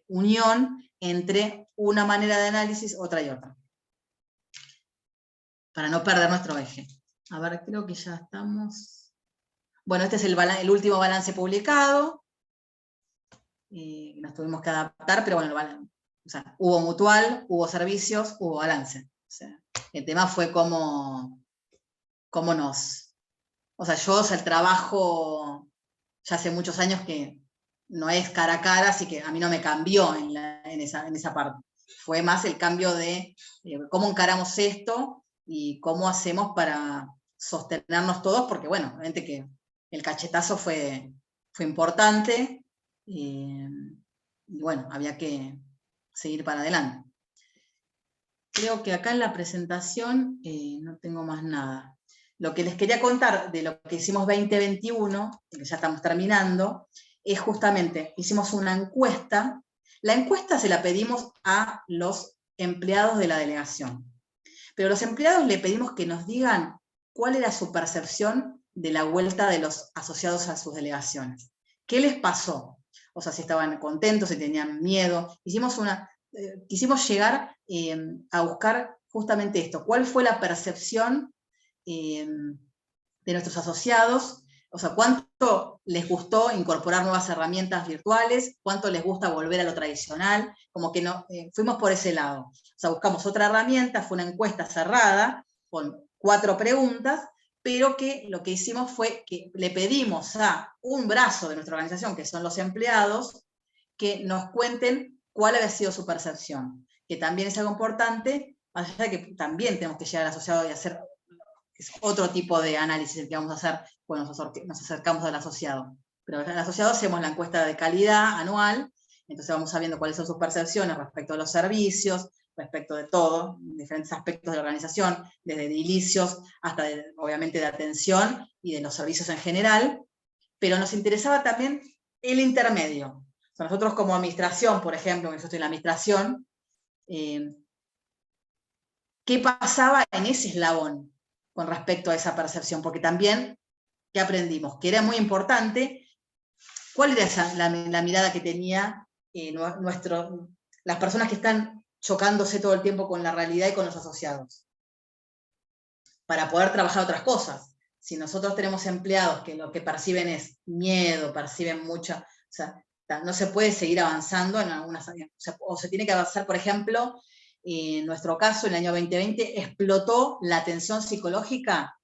unión entre una manera de análisis, otra y otra, para no perder nuestro eje. A ver, creo que ya estamos. Bueno, este es el último balance publicado. Nos tuvimos que adaptar, pero bueno, o sea, hubo mutual, hubo servicios, hubo balance. O sea, el tema fue cómo nos... O sea, el trabajo ya hace muchos años que no es cara a cara, así que a mí no me cambió en esa parte. Fue más el cambio de cómo encaramos esto y cómo hacemos para sostenernos todos, porque bueno, obviamente que el cachetazo fue importante, y bueno, había que seguir para adelante. Creo que acá en la presentación no tengo más nada. Lo que les quería contar de lo que hicimos 2021, que ya estamos terminando, es justamente, hicimos una encuesta. La encuesta se la pedimos a los empleados de la delegación, pero a los empleados le pedimos que nos digan cuál era su percepción de la vuelta de los asociados a sus delegaciones. ¿Qué les pasó? O sea, si estaban contentos, si tenían miedo. Quisimos llegar a buscar justamente esto. ¿Cuál fue la percepción de nuestros asociados? O sea, ¿cuánto les gustó incorporar nuevas herramientas virtuales? ¿Cuánto les gusta volver a lo tradicional? Como que fuimos por ese lado. O sea, buscamos otra herramienta, fue una encuesta cerrada, con 4 preguntas, pero que lo que hicimos fue que le pedimos a un brazo de nuestra organización, que son los empleados, que nos cuenten cuál había sido su percepción, que también es algo importante, más allá de que también tenemos que llegar al asociado y hacer otro tipo de análisis el que vamos a hacer cuando nos acercamos al asociado. Pero al asociado hacemos la encuesta de calidad anual, entonces vamos sabiendo cuáles son sus percepciones respecto a los servicios, respecto de todo, diferentes aspectos de la organización, desde edilicios hasta, obviamente, de atención y de los servicios en general, pero nos interesaba también el intermedio. O sea, nosotros como administración, por ejemplo, que yo estoy en la administración, ¿qué pasaba en ese eslabón con respecto a esa percepción? Porque también, ¿qué aprendimos? Que era muy importante, ¿cuál era la mirada que tenía las personas que están chocándose todo el tiempo con la realidad y con los asociados, para poder trabajar otras cosas? Si nosotros tenemos empleados que lo que perciben es miedo, perciben mucha... O sea, no se puede seguir avanzando en algunas áreas. O se tiene que avanzar, por ejemplo, en nuestro caso, en el año 2020, explotó la atención psicológica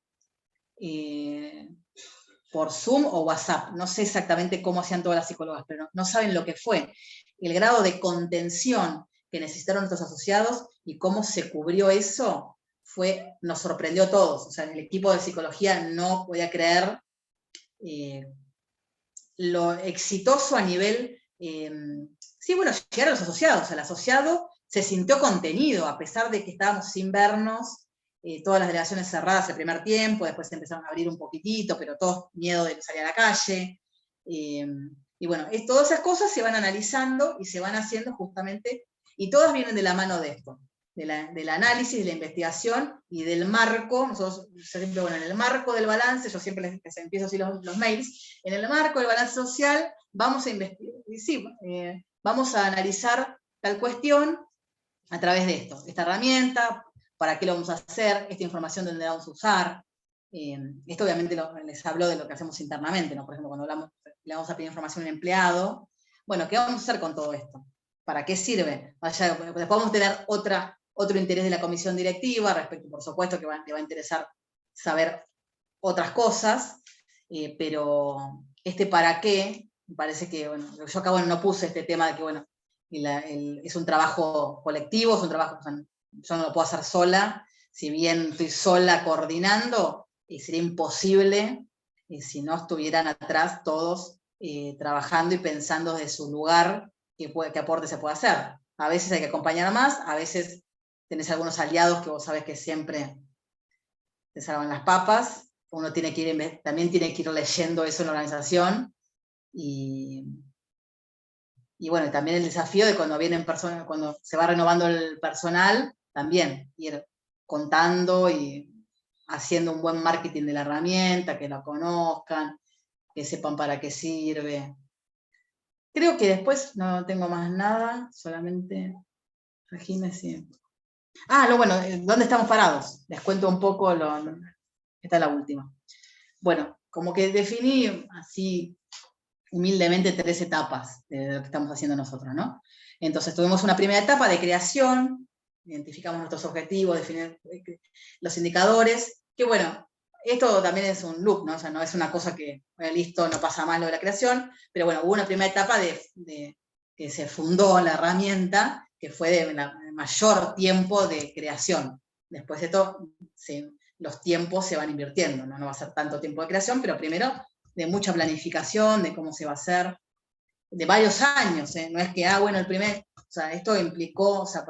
por Zoom o WhatsApp. No sé exactamente cómo hacían todas las psicólogas, pero no saben lo que fue. El grado de contención que necesitaron nuestros asociados y cómo se cubrió eso, nos sorprendió a todos. O sea, el equipo de psicología no podía creer lo exitoso a nivel... sí, bueno, llegaron los asociados. El asociado se sintió contenido, a pesar de que estábamos sin vernos, todas las delegaciones cerradas el primer tiempo, después se empezaron a abrir un poquitito, pero todos miedo de salir a la calle. Y bueno, todas esas cosas se van analizando y se van haciendo justamente, y todas vienen de la mano de esto, del análisis, de la investigación y del marco. Nosotros siempre, bueno, en el marco del balance, yo siempre les empiezo así los mails, en el marco del balance social vamos a investigar, sí, vamos a analizar tal cuestión a través de esto, esta herramienta, para qué lo vamos a hacer, esta información dónde la vamos a usar. Esto obviamente les hablo de lo que hacemos internamente, ¿no? Por ejemplo, cuando le vamos a pedir información a un empleado, bueno, ¿qué vamos a hacer con todo esto? ¿Para qué sirve? Después vamos a tener otro interés de la comisión directiva, respecto, por supuesto, que le va a interesar saber otras cosas, pero este para qué, me parece que, bueno, yo acá no puse este tema de que, bueno, es un trabajo colectivo, es un trabajo, o sea, yo no lo puedo hacer sola, si bien estoy sola coordinando, sería imposible si no estuvieran atrás todos trabajando y pensando desde su lugar qué aporte se puede hacer. A veces hay que acompañar más, a veces tenés algunos aliados que vos sabés que siempre te salvan las papas, uno tiene que también tiene que ir leyendo eso en la organización, y bueno, también el desafío de cuando vienen personas, cuando se va renovando el personal, también ir contando y haciendo un buen marketing de la herramienta, que la conozcan, que sepan para qué sirve. Creo que después no tengo más nada, solamente, Regina, sí. Bueno, ¿dónde estamos parados? Les cuento un poco, esta es la última. Bueno, como que definí así humildemente 3 etapas de lo que estamos haciendo nosotros, ¿no? Entonces tuvimos una primera etapa de creación, identificamos nuestros objetivos, definir los indicadores, que bueno, esto también es un loop, ¿no? O sea, no es una cosa que, bueno, listo, no pasa más lo de la creación, pero bueno, hubo una primera etapa que se fundó la herramienta, que fue de mayor tiempo de creación. Después de esto, los tiempos se van invirtiendo, ¿no? No va a ser tanto tiempo de creación, pero primero de mucha planificación, de cómo se va a hacer, de varios años, ¿eh? No es que, bueno, o sea, esto implicó, o sea,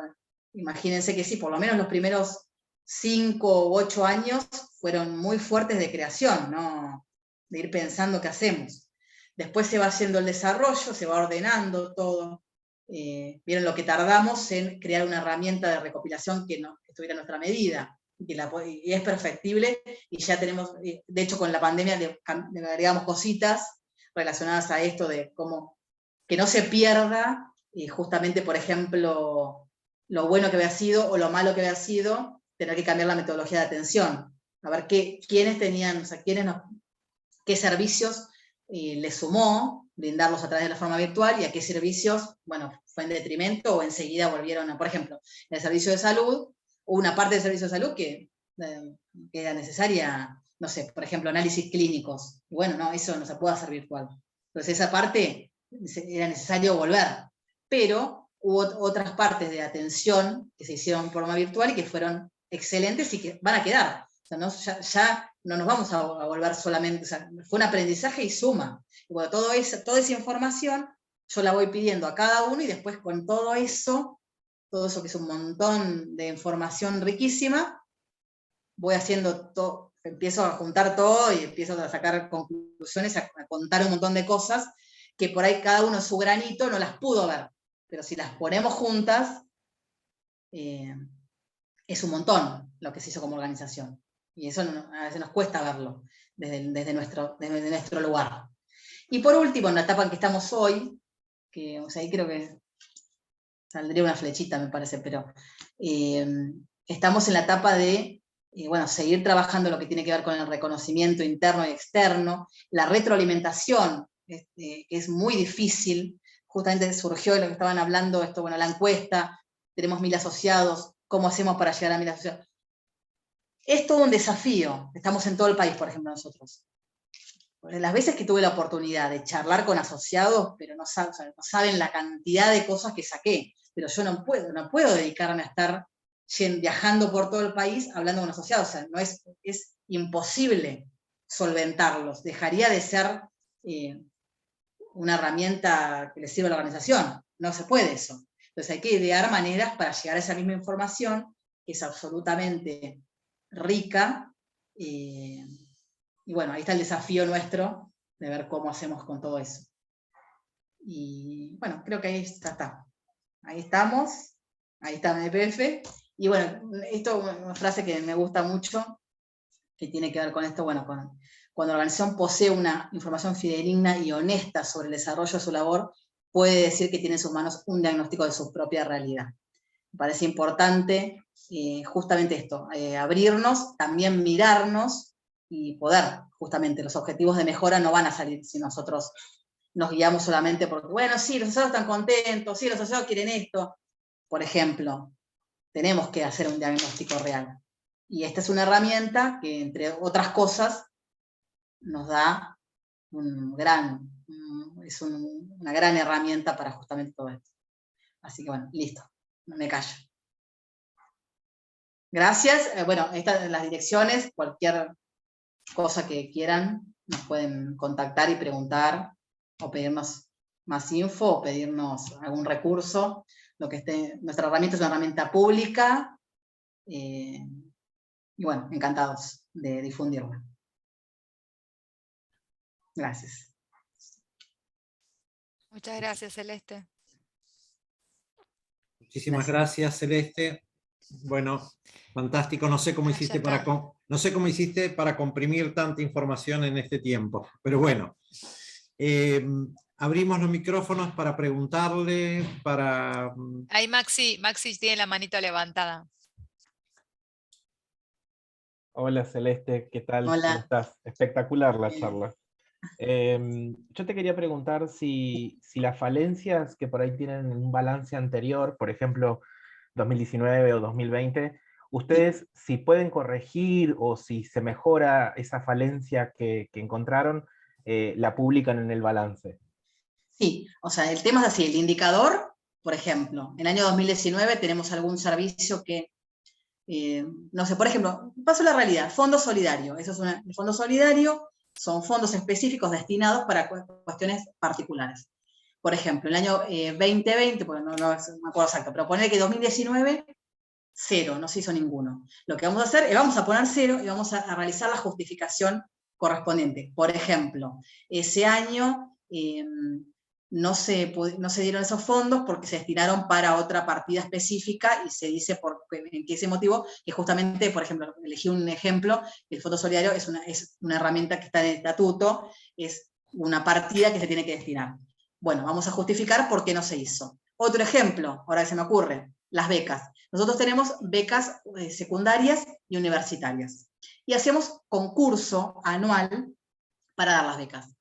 imagínense que sí, por lo menos los primeros 5 u 8 años fueron muy fuertes de creación, ¿no? De ir pensando qué hacemos. Después se va haciendo el desarrollo, se va ordenando todo. Vieron lo que tardamos en crear una herramienta de recopilación que estuviera a nuestra medida, y es perfectible, y ya tenemos, de hecho con la pandemia le agregamos cositas relacionadas a esto de cómo que no se pierda, justamente, por ejemplo, lo bueno que había sido o lo malo que había sido, tener que cambiar la metodología de atención, a ver quiénes tenían, o sea, qué servicios les sumó brindarlos a través de la forma virtual, y a qué servicios, bueno, fue en detrimento o enseguida volvieron por ejemplo, en el servicio de salud, una parte del servicio de salud que era necesaria, no sé, por ejemplo, análisis clínicos. Y bueno, no, eso no se puede hacer virtual. Entonces esa parte era necesario volver. Pero hubo otras partes de atención que se hicieron de forma virtual y que fueron excelentes y que van a quedar. O sea, no, ya no nos vamos a volver solamente, o sea, fue un aprendizaje y suma. Y bueno, toda esa información yo la voy pidiendo a cada uno, y después con todo eso que es un montón de información riquísima, voy haciendo todo, empiezo a juntar todo y empiezo a sacar conclusiones, a contar un montón de cosas que por ahí cada uno en su granito no las pudo ver, pero si las ponemos juntas, es un montón lo que se hizo como organización, y eso a veces nos cuesta verlo desde nuestro lugar. Y por último, en la etapa en que estamos hoy, que, o sea, ahí creo que saldría una flechita, me parece, pero estamos en la etapa de bueno, seguir trabajando lo que tiene que ver con el reconocimiento interno y externo, la retroalimentación, que es muy difícil. Justamente surgió de lo que estaban hablando, bueno, la encuesta, tenemos 1000 asociados, ¿cómo hacemos para llegar a 1000 asociados? Es todo un desafío, estamos en todo el país, por ejemplo, nosotros. Las veces que tuve la oportunidad de charlar con asociados, pero no saben la cantidad de cosas que saqué, pero yo no puedo dedicarme a estar viajando por todo el país hablando con asociados, o sea, es imposible solventarlos, dejaría de ser una herramienta que le sirva a la organización, no se puede eso. Entonces hay que idear maneras para llegar a esa misma información, que es absolutamente rica, y bueno, ahí está el desafío nuestro de ver cómo hacemos con todo eso. Y bueno, creo que ahí está. Ahí estamos, ahí está mi EPF. Y bueno, esto es una frase que me gusta mucho, que tiene que ver con esto, bueno, cuando la organización posee una información fidedigna y honesta sobre el desarrollo de su labor, puede decir que tiene en sus manos un diagnóstico de su propia realidad. Me parece importante justamente esto, abrirnos, también mirarnos, y poder, justamente, los objetivos de mejora no van a salir si nosotros nos guiamos solamente porque, bueno, sí, los asociados están contentos, sí, los asociados quieren esto. Por ejemplo, tenemos que hacer un diagnóstico real. Y esta es una herramienta que, entre otras cosas, nos da es una gran herramienta para justamente todo esto. Así que bueno, listo, me callo. Gracias. Bueno, estas son las direcciones, cualquier cosa que quieran, nos pueden contactar y preguntar, o pedirnos más info, o pedirnos algún recurso, lo que esté. Nuestra herramienta es una herramienta pública, y bueno, encantados de difundirla. Gracias. Muchas gracias, Celeste. Muchísimas gracias, Celeste. Bueno, fantástico. No sé cómo hiciste para comprimir tanta información en este tiempo, pero bueno. Abrimos los micrófonos para preguntarle, para... Ahí Maxi tiene la manito levantada. Hola Celeste, ¿qué tal? Hola. ¿Cómo estás? Espectacular la charla. Yo te quería preguntar si las falencias que por ahí tienen un balance anterior, por ejemplo, 2019 o 2020, ustedes si pueden corregir o si se mejora esa falencia que encontraron, la publican en el balance. Sí, o sea, el tema es así, el indicador, por ejemplo, en el año 2019 tenemos algún servicio que, no sé, por ejemplo, paso la realidad, Fondo Solidario, eso es el Fondo Solidario son fondos específicos destinados para cuestiones particulares. Por ejemplo, el año 2020, porque no me acuerdo exacto, pero poner que 2019, 0, no se hizo ninguno. Lo que vamos a hacer es vamos a poner 0 y vamos a realizar la justificación correspondiente. Por ejemplo, ese año no se dieron esos fondos porque se destinaron para otra partida específica y se dice en qué ese motivo, que justamente, por ejemplo, elegí un ejemplo, el Fondo Solidario es una herramienta que está en el estatuto, es una partida que se tiene que destinar. Bueno, vamos a justificar por qué no se hizo. Otro ejemplo, ahora que se me ocurre, las becas. Nosotros tenemos becas secundarias y universitarias. Y hacemos concurso anual para dar las becas.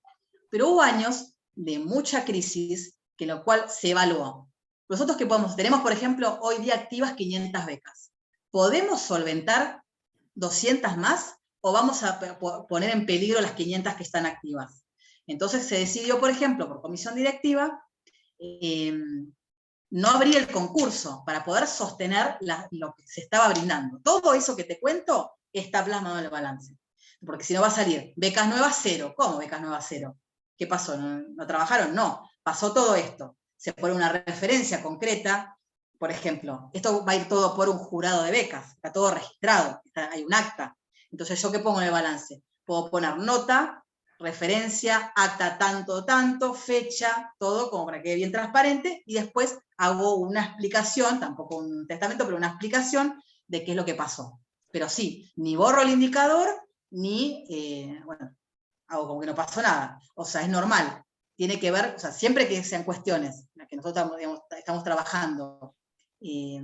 Pero hubo años de mucha crisis, que lo cual se evaluó. Nosotros que tenemos, por ejemplo, hoy día activas 500 becas. ¿Podemos solventar 200 más o vamos a poner en peligro las 500 que están activas? Entonces se decidió, por ejemplo, por comisión directiva, no abrir el concurso para poder sostener lo que se estaba brindando. Todo eso que te cuento está plasmado en el balance. Porque si no va a salir becas nuevas 0. ¿Cómo becas nuevas 0? ¿Qué pasó? ¿No trabajaron? No. Pasó todo esto. Se pone una referencia concreta. Por ejemplo, esto va a ir todo por un jurado de becas. Está todo registrado. Hay un acta. Entonces, ¿yo qué pongo en el balance? Puedo poner nota, referencia, acta tanto, fecha, todo como para que quede bien transparente, y después hago una explicación, tampoco un testamento, pero una explicación de qué es lo que pasó. Pero sí, ni borro el indicador, ni, bueno, hago como que no pasó nada. O sea, es normal. Tiene que ver, o sea, siempre que sean cuestiones en las que nosotros estamos trabajando, y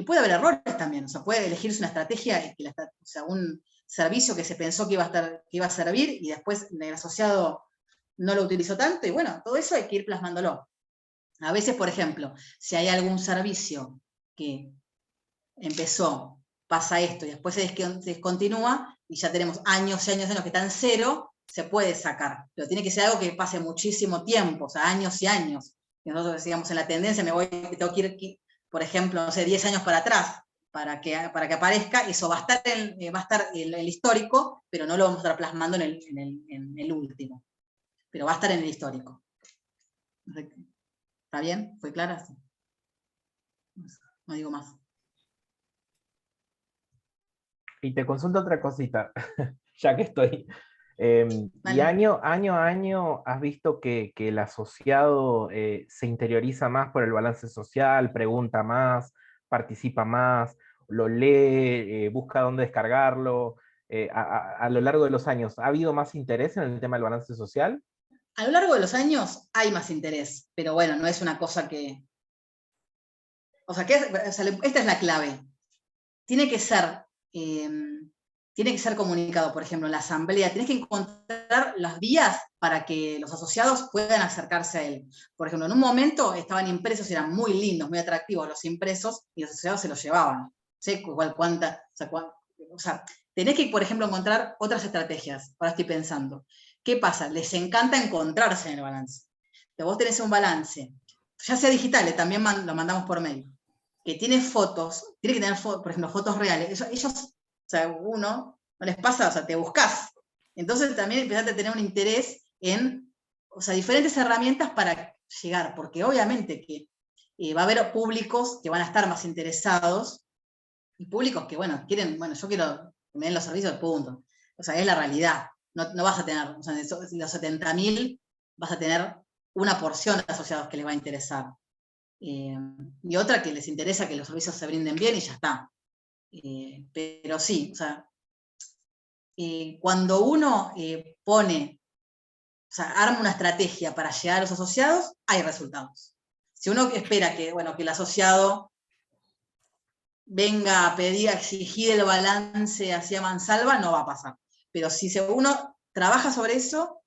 puede haber errores también, o sea, puede elegirse una estrategia, o sea, un servicio que se pensó que iba a servir y después el asociado no lo utilizó tanto, y bueno, todo eso hay que ir plasmándolo. A veces, por ejemplo, si hay algún servicio que empezó, pasa esto, y después se descontinúa, y ya tenemos años y años que están en 0, se puede sacar, pero tiene que ser algo que pase muchísimo tiempo, o sea, años y años. Y nosotros, digamos, en la tendencia tengo que ir, por ejemplo, no sé, 10 años para atrás, para que aparezca, eso va a estar en el histórico, pero no lo vamos a estar plasmando en el último. Pero va a estar en el histórico. ¿Está bien? ¿Fue clara? Sí. No digo más. Y te consulto otra cosita, ya que estoy. Y año a año has visto que el asociado se interioriza más por el balance social, pregunta más, participa más, lo lee, busca dónde descargarlo. A lo largo de los años, ¿ha habido más interés en el tema del balance social? A lo largo de los años hay más interés, pero bueno, no es una cosa que... O sea, esta es la clave. Tiene que ser comunicado, por ejemplo, en la asamblea. Tienes que encontrar las vías para que los asociados puedan acercarse a él. Por ejemplo, en un momento estaban impresos, eran muy lindos, muy atractivos los impresos, y los asociados se los llevaban. ¿Sí? O sea, tenés que, por ejemplo, encontrar otras estrategias. Ahora estoy pensando. ¿Qué pasa? Les encanta encontrarse en el balance. Entonces, vos tenés un balance, ya sea digital, también lo mandamos por mail, que tiene fotos, tiene que tener, por ejemplo, fotos reales. Ellos, o sea, uno, no les pasa, o sea, te buscás. Entonces también empezaste a tener un interés en, o sea, diferentes herramientas para llegar, porque obviamente que va a haber públicos que van a estar más interesados, y públicos que, bueno, quieren, bueno, yo quiero que me den los servicios, punto. O sea, es la realidad. No vas a tener, o sea, de los 70.000 vas a tener una porción de asociados que les va a interesar. Y otra que les interesa que los servicios se brinden bien y ya está. Pero sí, o sea, cuando uno pone, o sea, arma una estrategia para llegar a los asociados, hay resultados. Si uno espera que, bueno, que el asociado venga a pedir, a exigir el balance hacia mansalva, no va a pasar. Pero si uno trabaja sobre eso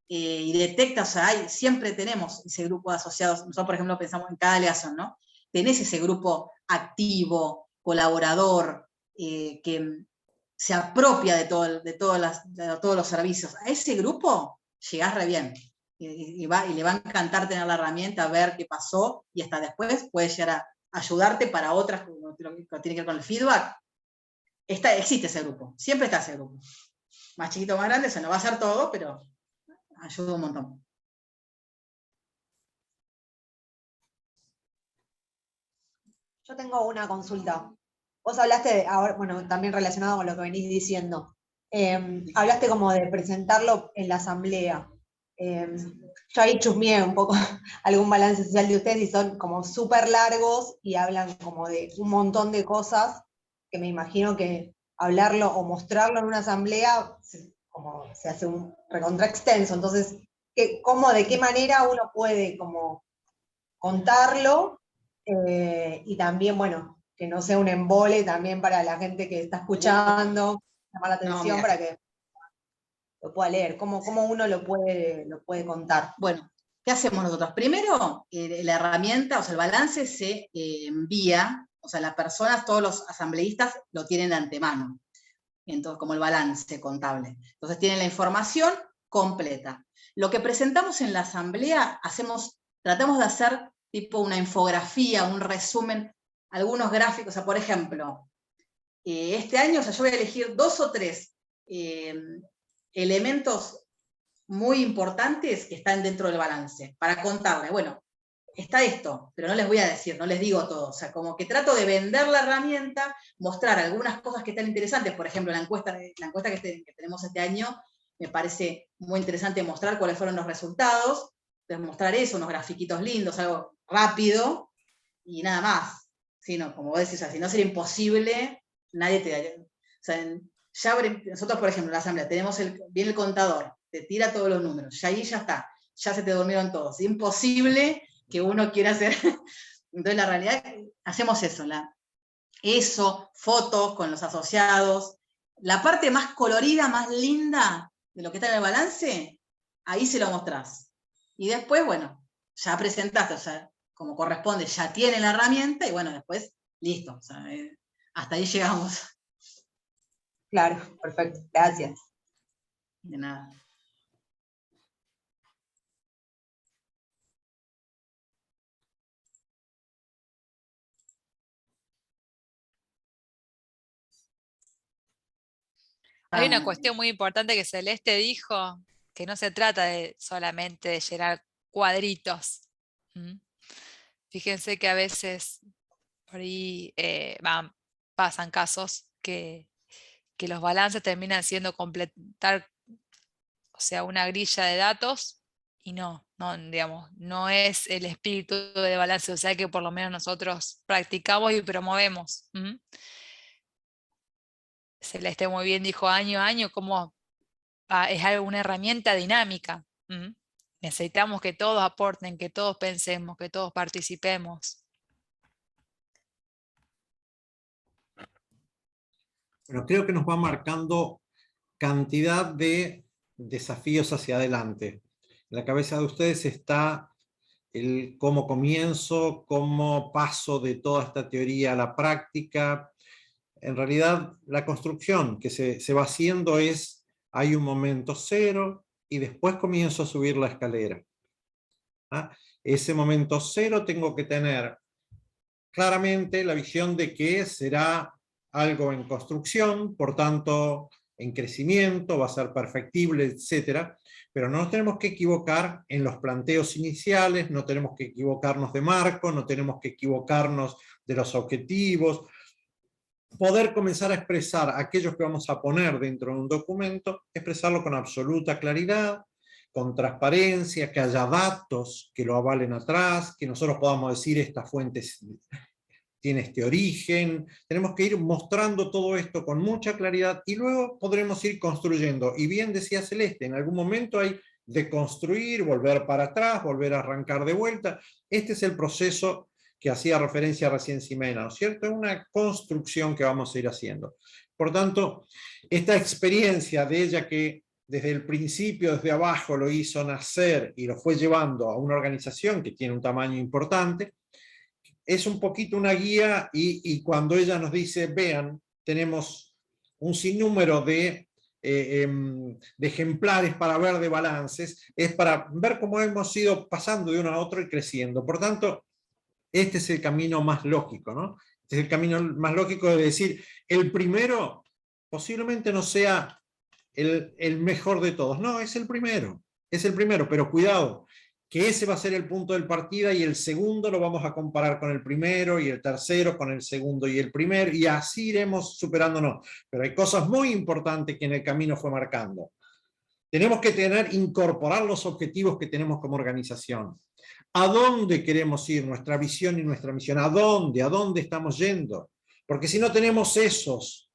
y detecta, o sea, siempre tenemos ese grupo de asociados, nosotros por ejemplo pensamos en cada delegación, ¿no? Tenés ese grupo activo, colaborador, que se apropia de todos los servicios. A ese grupo llegás re bien. Y le va a encantar tener la herramienta, ver qué pasó, y hasta después puede llegar a ayudarte para otras, como tiene que ver con el feedback. Existe ese grupo, siempre está ese grupo. Más chiquito, más grande, se no va a hacer todo, pero ayuda un montón. Yo tengo una consulta. Vos hablaste, ahora, bueno, también relacionado con lo que venís diciendo, hablaste como de presentarlo en la asamblea. Yo ahí chusmeé un poco algún balance social de ustedes y son como súper largos y hablan como de un montón de cosas que me imagino que hablarlo o mostrarlo en una asamblea como se hace un recontra extenso. Entonces, ¿de qué manera uno puede como contarlo? Y también, bueno, que no sea un embole también para la gente que está escuchando, llamar la atención No, para que lo pueda leer. ¿Cómo uno lo puede contar? Bueno, ¿qué hacemos nosotros? Primero, la herramienta, o sea, el balance se envía, o sea, las personas, todos los asambleístas lo tienen de antemano, entonces, como el balance contable. Entonces tienen la información completa. Lo que presentamos en la asamblea, tratamos de hacer tipo una infografía, un resumen, algunos gráficos, o sea, por ejemplo, este año, o sea, yo voy a elegir 2 o 3 elementos muy importantes que están dentro del balance, para contarles, bueno, está esto, pero no les voy a decir, no les digo todo, o sea, como que trato de vender la herramienta, mostrar algunas cosas que están interesantes, por ejemplo, la encuesta que tenemos este año, me parece muy interesante mostrar cuáles fueron los resultados, entonces mostrar eso, unos grafiquitos lindos, algo rápido, y nada más, sino, como vos decís, o sea, si no sería imposible, nadie te daría, o sea, nosotros, por ejemplo, en la asamblea, viene el contador, te tira todos los números, y ahí ya está, ya se te durmieron todos, imposible que uno quiera hacer. Entonces, la realidad, hacemos eso, fotos con los asociados, la parte más colorida, más linda de lo que está en el balance, ahí se lo mostrás. Y después, bueno, ya presentaste, o sea, como corresponde, ya tiene la herramienta, y bueno, después, listo, o sea, hasta ahí llegamos. Claro, perfecto, gracias. De nada. Hay una cuestión muy importante que Celeste dijo, que no se trata solamente de llenar cuadritos. Fíjense que a veces por ahí pasan casos que los balances terminan siendo completar, o sea, una grilla de datos, y digamos, no es el espíritu de balance, o sea, que por lo menos nosotros practicamos y promovemos. Celeste muy bien dijo año a año cómo es una herramienta dinámica. Necesitamos que todos aporten, que todos pensemos, que todos participemos. Bueno, creo que nos va marcando cantidad de desafíos hacia adelante. En la cabeza de ustedes está el cómo comienzo, cómo paso de toda esta teoría a la práctica, en realidad la construcción que se va haciendo es, hay un momento cero y después comienzo a subir la escalera. ¿Ah? Ese momento cero tengo que tener claramente la visión de que será algo en construcción, por tanto en crecimiento, va a ser perfectible, etc. Pero no nos tenemos que equivocar en los planteos iniciales, no tenemos que equivocarnos de marco, no tenemos que equivocarnos de los objetivos. Poder comenzar a expresar aquellos que vamos a poner dentro de un documento, expresarlo con absoluta claridad, con transparencia, que haya datos que lo avalen atrás, que nosotros podamos decir esta fuente tiene este origen. Tenemos que ir mostrando todo esto con mucha claridad y luego podremos ir construyendo. Y bien decía Celeste, en algún momento hay de construir, volver para atrás, volver a arrancar de vuelta. Este es el proceso que hacía referencia recién Ximena, ¿no es cierto? Es una construcción que vamos a ir haciendo. Por tanto, esta experiencia de ella que desde el principio, desde abajo, lo hizo nacer y lo fue llevando a una organización que tiene un tamaño importante, es un poquito una guía y cuando ella nos dice, vean, tenemos un sinnúmero de ejemplares para ver de balances, es para ver cómo hemos ido pasando de uno a otro y creciendo. Por tanto, este es el camino más lógico, ¿no? Este es el camino más lógico de decir, el primero posiblemente no sea el mejor de todos. No, es el primero, pero cuidado, que ese va a ser el punto de partida y el segundo lo vamos a comparar con el primero y el tercero con el segundo y el primero y así iremos superándonos. Pero hay cosas muy importantes que en el camino fue marcando. Tenemos que incorporar los objetivos que tenemos como organización. ¿A dónde queremos ir? Nuestra visión y nuestra misión. ¿A dónde? ¿A dónde estamos yendo? Porque si no tenemos esos,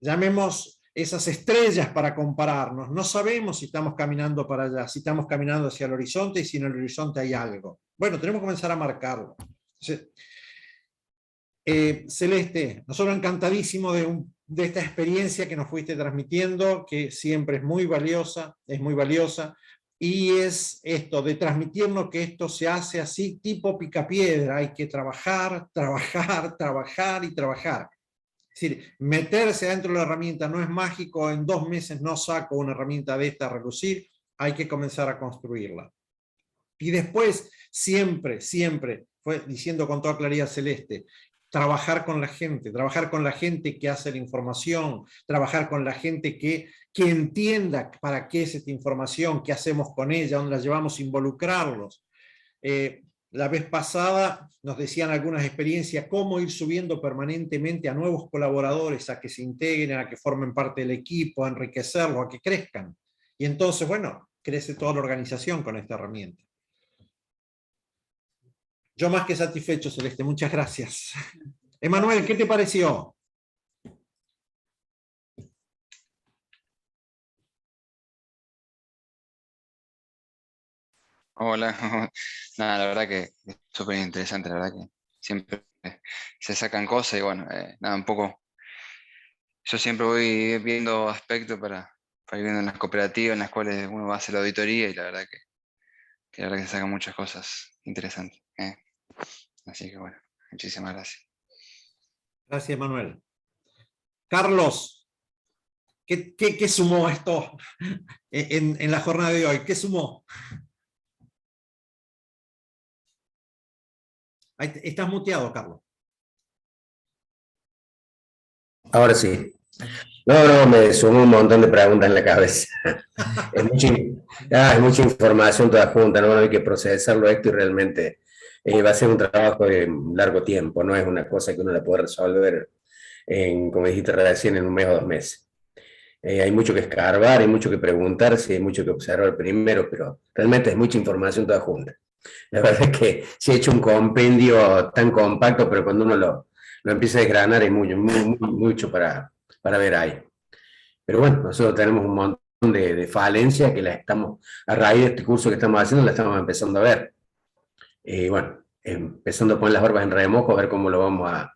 llamemos esas estrellas para compararnos, no sabemos si estamos caminando para allá, si estamos caminando hacia el horizonte y si en el horizonte hay algo. Bueno, tenemos que comenzar a marcarlo. Celeste, nosotros encantadísimos de esta experiencia que nos fuiste transmitiendo, que siempre es muy valiosa, y es esto, de transmitirnos que esto se hace así, tipo picapiedra, hay que trabajar, trabajar, trabajar y trabajar. Es decir, meterse dentro de la herramienta no es mágico, en 2 meses no saco una herramienta de esta a relucir, hay que comenzar a construirla. Y después, siempre, fue diciendo con toda claridad Celeste, trabajar con la gente que hace la información, trabajar con la gente que entienda para qué es esta información, qué hacemos con ella, dónde la llevamos, involucrarlos. La vez pasada nos decían algunas experiencias, cómo ir subiendo permanentemente a nuevos colaboradores, a que se integren, a que formen parte del equipo, a enriquecerlos, a que crezcan. Y entonces, bueno, crece toda la organización con esta herramienta. Yo más que satisfecho, Celeste, muchas gracias. Emanuel, ¿qué te pareció? Hola, nada, la verdad que es súper interesante, la verdad que siempre se sacan cosas y bueno, nada, un poco, yo siempre voy viendo aspectos para ir viendo en las cooperativas en las cuales uno va a hacer la auditoría y la verdad que la verdad que se sacan muchas cosas interesantes. Así que bueno, muchísimas gracias. Gracias, Manuel. Carlos, ¿qué sumó esto en la jornada de hoy? ¿Qué sumó? Ahí estás muteado, Carlos. Ahora sí. No, me sumó un montón de preguntas en la cabeza. Es mucha información toda junta, ¿no? Hay que procesarlo esto y realmente va a ser un trabajo de largo tiempo, no es una cosa que uno la puede resolver, como dijiste recién, en 1 mes o 2 meses. Hay mucho que escarbar, hay mucho que preguntarse, hay mucho que observar primero, pero realmente es mucha información toda junta. La verdad es que se ha hecho un compendio tan compacto, pero cuando uno lo empieza a desgranar hay mucho para ver ahí. Pero bueno, nosotros tenemos un montón de falencias que las estamos, a raíz de este curso que estamos haciendo, las estamos empezando a ver. Bueno, empezando a poner las barbas en remojo, a ver cómo lo vamos a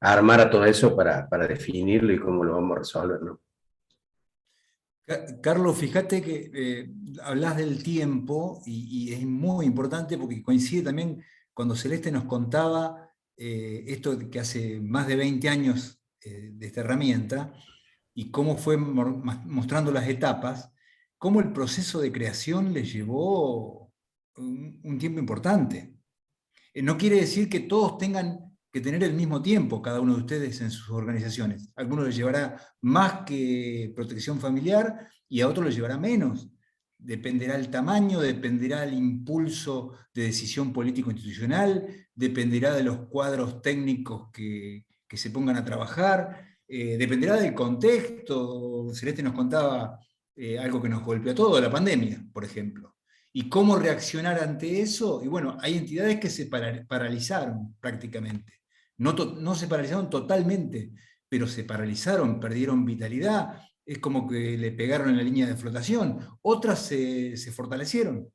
armar a todo eso para definirlo y cómo lo vamos a resolver, ¿no? Carlos, fíjate que hablas del tiempo y es muy importante porque coincide también cuando Celeste nos contaba esto que hace más de 20 años de esta herramienta, y cómo fue mostrando las etapas, cómo el proceso de creación le llevó un tiempo importante. No quiere decir que todos tengan que tener el mismo tiempo, cada uno de ustedes en sus organizaciones. A algunos les llevará más que protección familiar y a otros les llevará menos. Dependerá el tamaño, dependerá el impulso de decisión político-institucional, dependerá de los cuadros técnicos que se pongan a trabajar, dependerá del contexto. Celeste nos contaba algo que nos golpeó a todos, la pandemia, por ejemplo. ¿Y cómo reaccionar ante eso? Y bueno, hay entidades que se paralizaron prácticamente. No se paralizaron totalmente, pero se paralizaron, perdieron vitalidad. Es como que le pegaron en la línea de flotación. Otras se fortalecieron.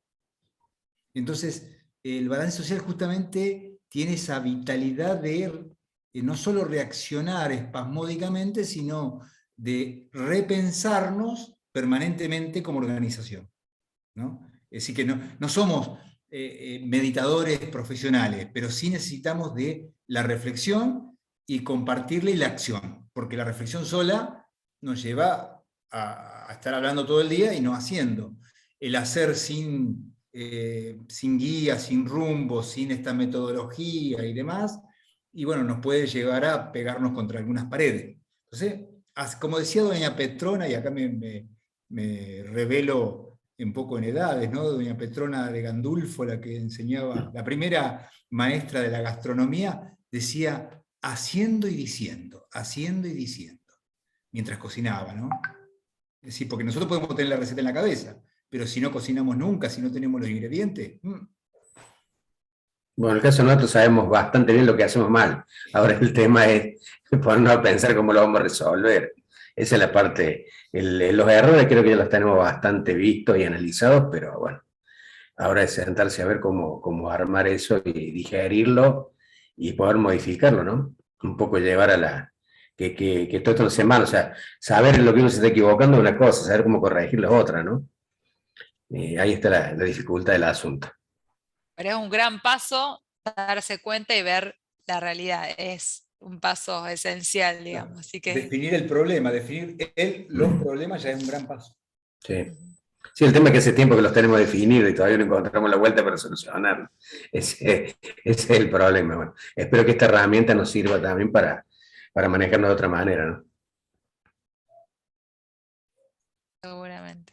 Entonces, el balance social justamente tiene esa vitalidad de no solo reaccionar espasmódicamente, sino de repensarnos permanentemente como organización, ¿no? Es decir, que no somos meditadores profesionales, pero sí necesitamos de la reflexión y compartirla y la acción, porque la reflexión sola nos lleva a estar hablando todo el día y no haciendo. El hacer sin guía, sin rumbo, sin esta metodología y demás, y bueno, nos puede llevar a pegarnos contra algunas paredes. Entonces, como decía doña Petrona, y acá me revelo un poco en edades, ¿no? Doña Petrona de Gandulfo, la que enseñaba, la primera maestra de la gastronomía, decía, haciendo y diciendo, mientras cocinaba, ¿no? Es decir, porque nosotros podemos tener la receta en la cabeza, pero si no cocinamos nunca, si no tenemos los ingredientes... Bueno, en el caso nuestro sabemos bastante bien lo que hacemos mal. Ahora el tema es ponernos a pensar cómo lo vamos a resolver. Esa es la parte. Los errores creo que ya los tenemos bastante vistos y analizados, pero bueno, ahora es sentarse a ver cómo armar eso y digerirlo y poder modificarlo, ¿no? Un poco llevar a que todo esto no sea malo. O sea, saber en lo que uno se está equivocando es una cosa, saber cómo corregirlo es otra, ¿no? Ahí está la dificultad del asunto. Pero es un gran paso darse cuenta y ver la realidad. Es un paso esencial, digamos. Así que... Definir el problema, definir los problemas ya es un gran paso. Sí. Sí, el tema es que hace tiempo que los tenemos definidos y todavía no encontramos la vuelta para solucionarlo. Ese es el problema. Bueno, espero que esta herramienta nos sirva también para manejarnos de otra manera, ¿no? Seguramente.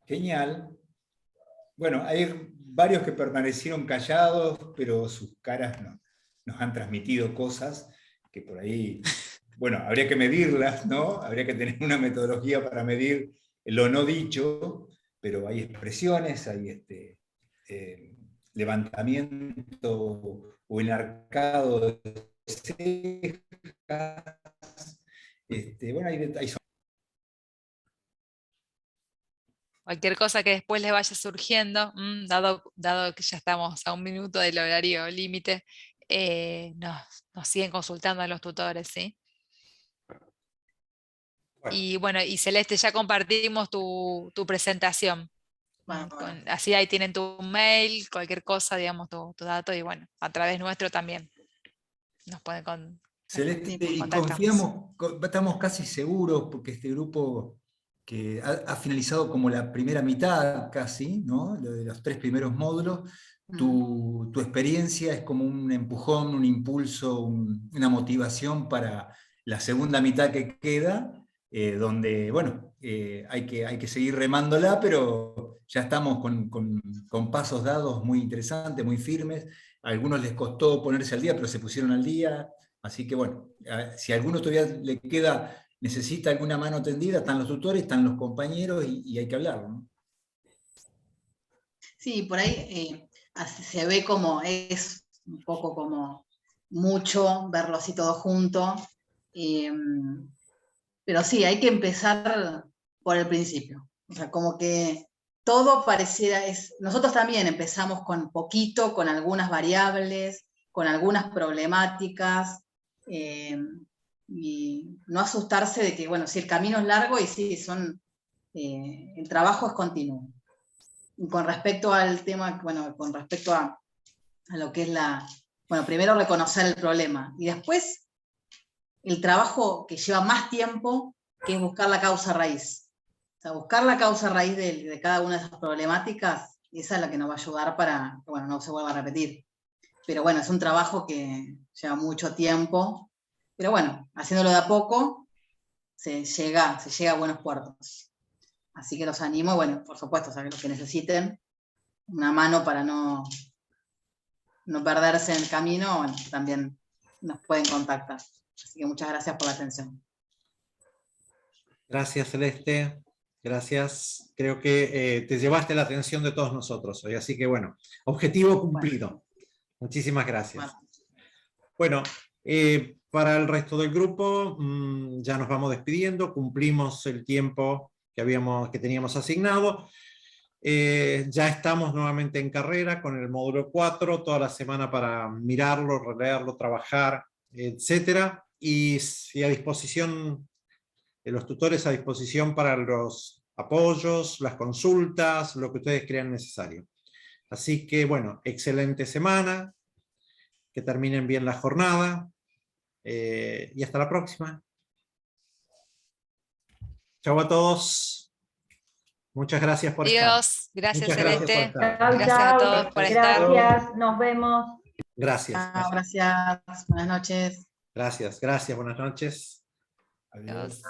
Genial. Bueno, hay varios que permanecieron callados, pero sus caras nos han transmitido cosas que por ahí, bueno, habría que medirlas, ¿no? Habría que tener una metodología para medir lo no dicho, pero hay expresiones, hay levantamiento o enarcado de cejas. Bueno, hay Cualquier cosa que después les vaya surgiendo, dado que ya estamos a un minuto del horario límite, nos siguen consultando a los tutores, ¿sí? Bueno. Y bueno, y Celeste, ya compartimos tu presentación. Bueno. Así ahí tienen tu mail, cualquier cosa, digamos, tu dato, y bueno, a través nuestro también nos pueden Celeste, y contactarnos. confiamos, estamos casi seguros, porque este grupo que ha finalizado como la primera mitad casi, ¿no? Lo de los 3 primeros módulos, tu experiencia es como un empujón, un impulso, una motivación para la segunda mitad que queda, donde, bueno, hay que seguir remándola, pero ya estamos con pasos dados muy interesantes, muy firmes. A algunos les costó ponerse al día, pero se pusieron al día. Así que bueno, si a alguno todavía le queda, necesita alguna mano tendida, están los tutores, están los compañeros y hay que hablar, ¿no? Sí, por ahí se ve como es un poco como mucho verlo así todo junto, pero sí, hay que empezar por el principio. O sea, como que todo pareciera, nosotros también empezamos con poquito, con algunas variables, con algunas problemáticas, y no asustarse de que, bueno, si el camino es largo y sí, el trabajo es continuo. Y con respecto al tema, bueno, con respecto a a lo que es bueno, primero reconocer el problema, y después el trabajo que lleva más tiempo, que es buscar la causa raíz. O sea, buscar la causa raíz de cada una de esas problemáticas, esa es la que nos va a ayudar para que, bueno, no se vuelva a repetir. Pero bueno, es un trabajo que lleva mucho tiempo, pero bueno, haciéndolo de a poco, se llega a buenos puertos. Así que los animo, bueno, por supuesto, saben los que necesiten una mano para no perderse en el camino, bueno, también nos pueden contactar. Así que muchas gracias por la atención. Gracias, Celeste. Gracias. Creo que te llevaste la atención de todos nosotros hoy. Así que bueno, objetivo cumplido. Muchísimas gracias. Bueno, para el resto del grupo ya nos vamos despidiendo. Cumplimos el tiempo que teníamos asignado. Ya estamos nuevamente en carrera con el módulo 4, toda la semana para mirarlo, releerlo, trabajar, etcétera. Y a disposición, los tutores a disposición para los apoyos, las consultas, lo que ustedes crean necesario. Así que, bueno, excelente semana, que terminen bien la jornada, y hasta la próxima. Chau a todos. Muchas gracias por estar. Adiós, gracias Muchas gracias Celeste. por estar. Gracias a todos por estar. Gracias, nos vemos. Gracias. Chao, gracias. Buenas noches. Gracias, buenas noches. Adiós.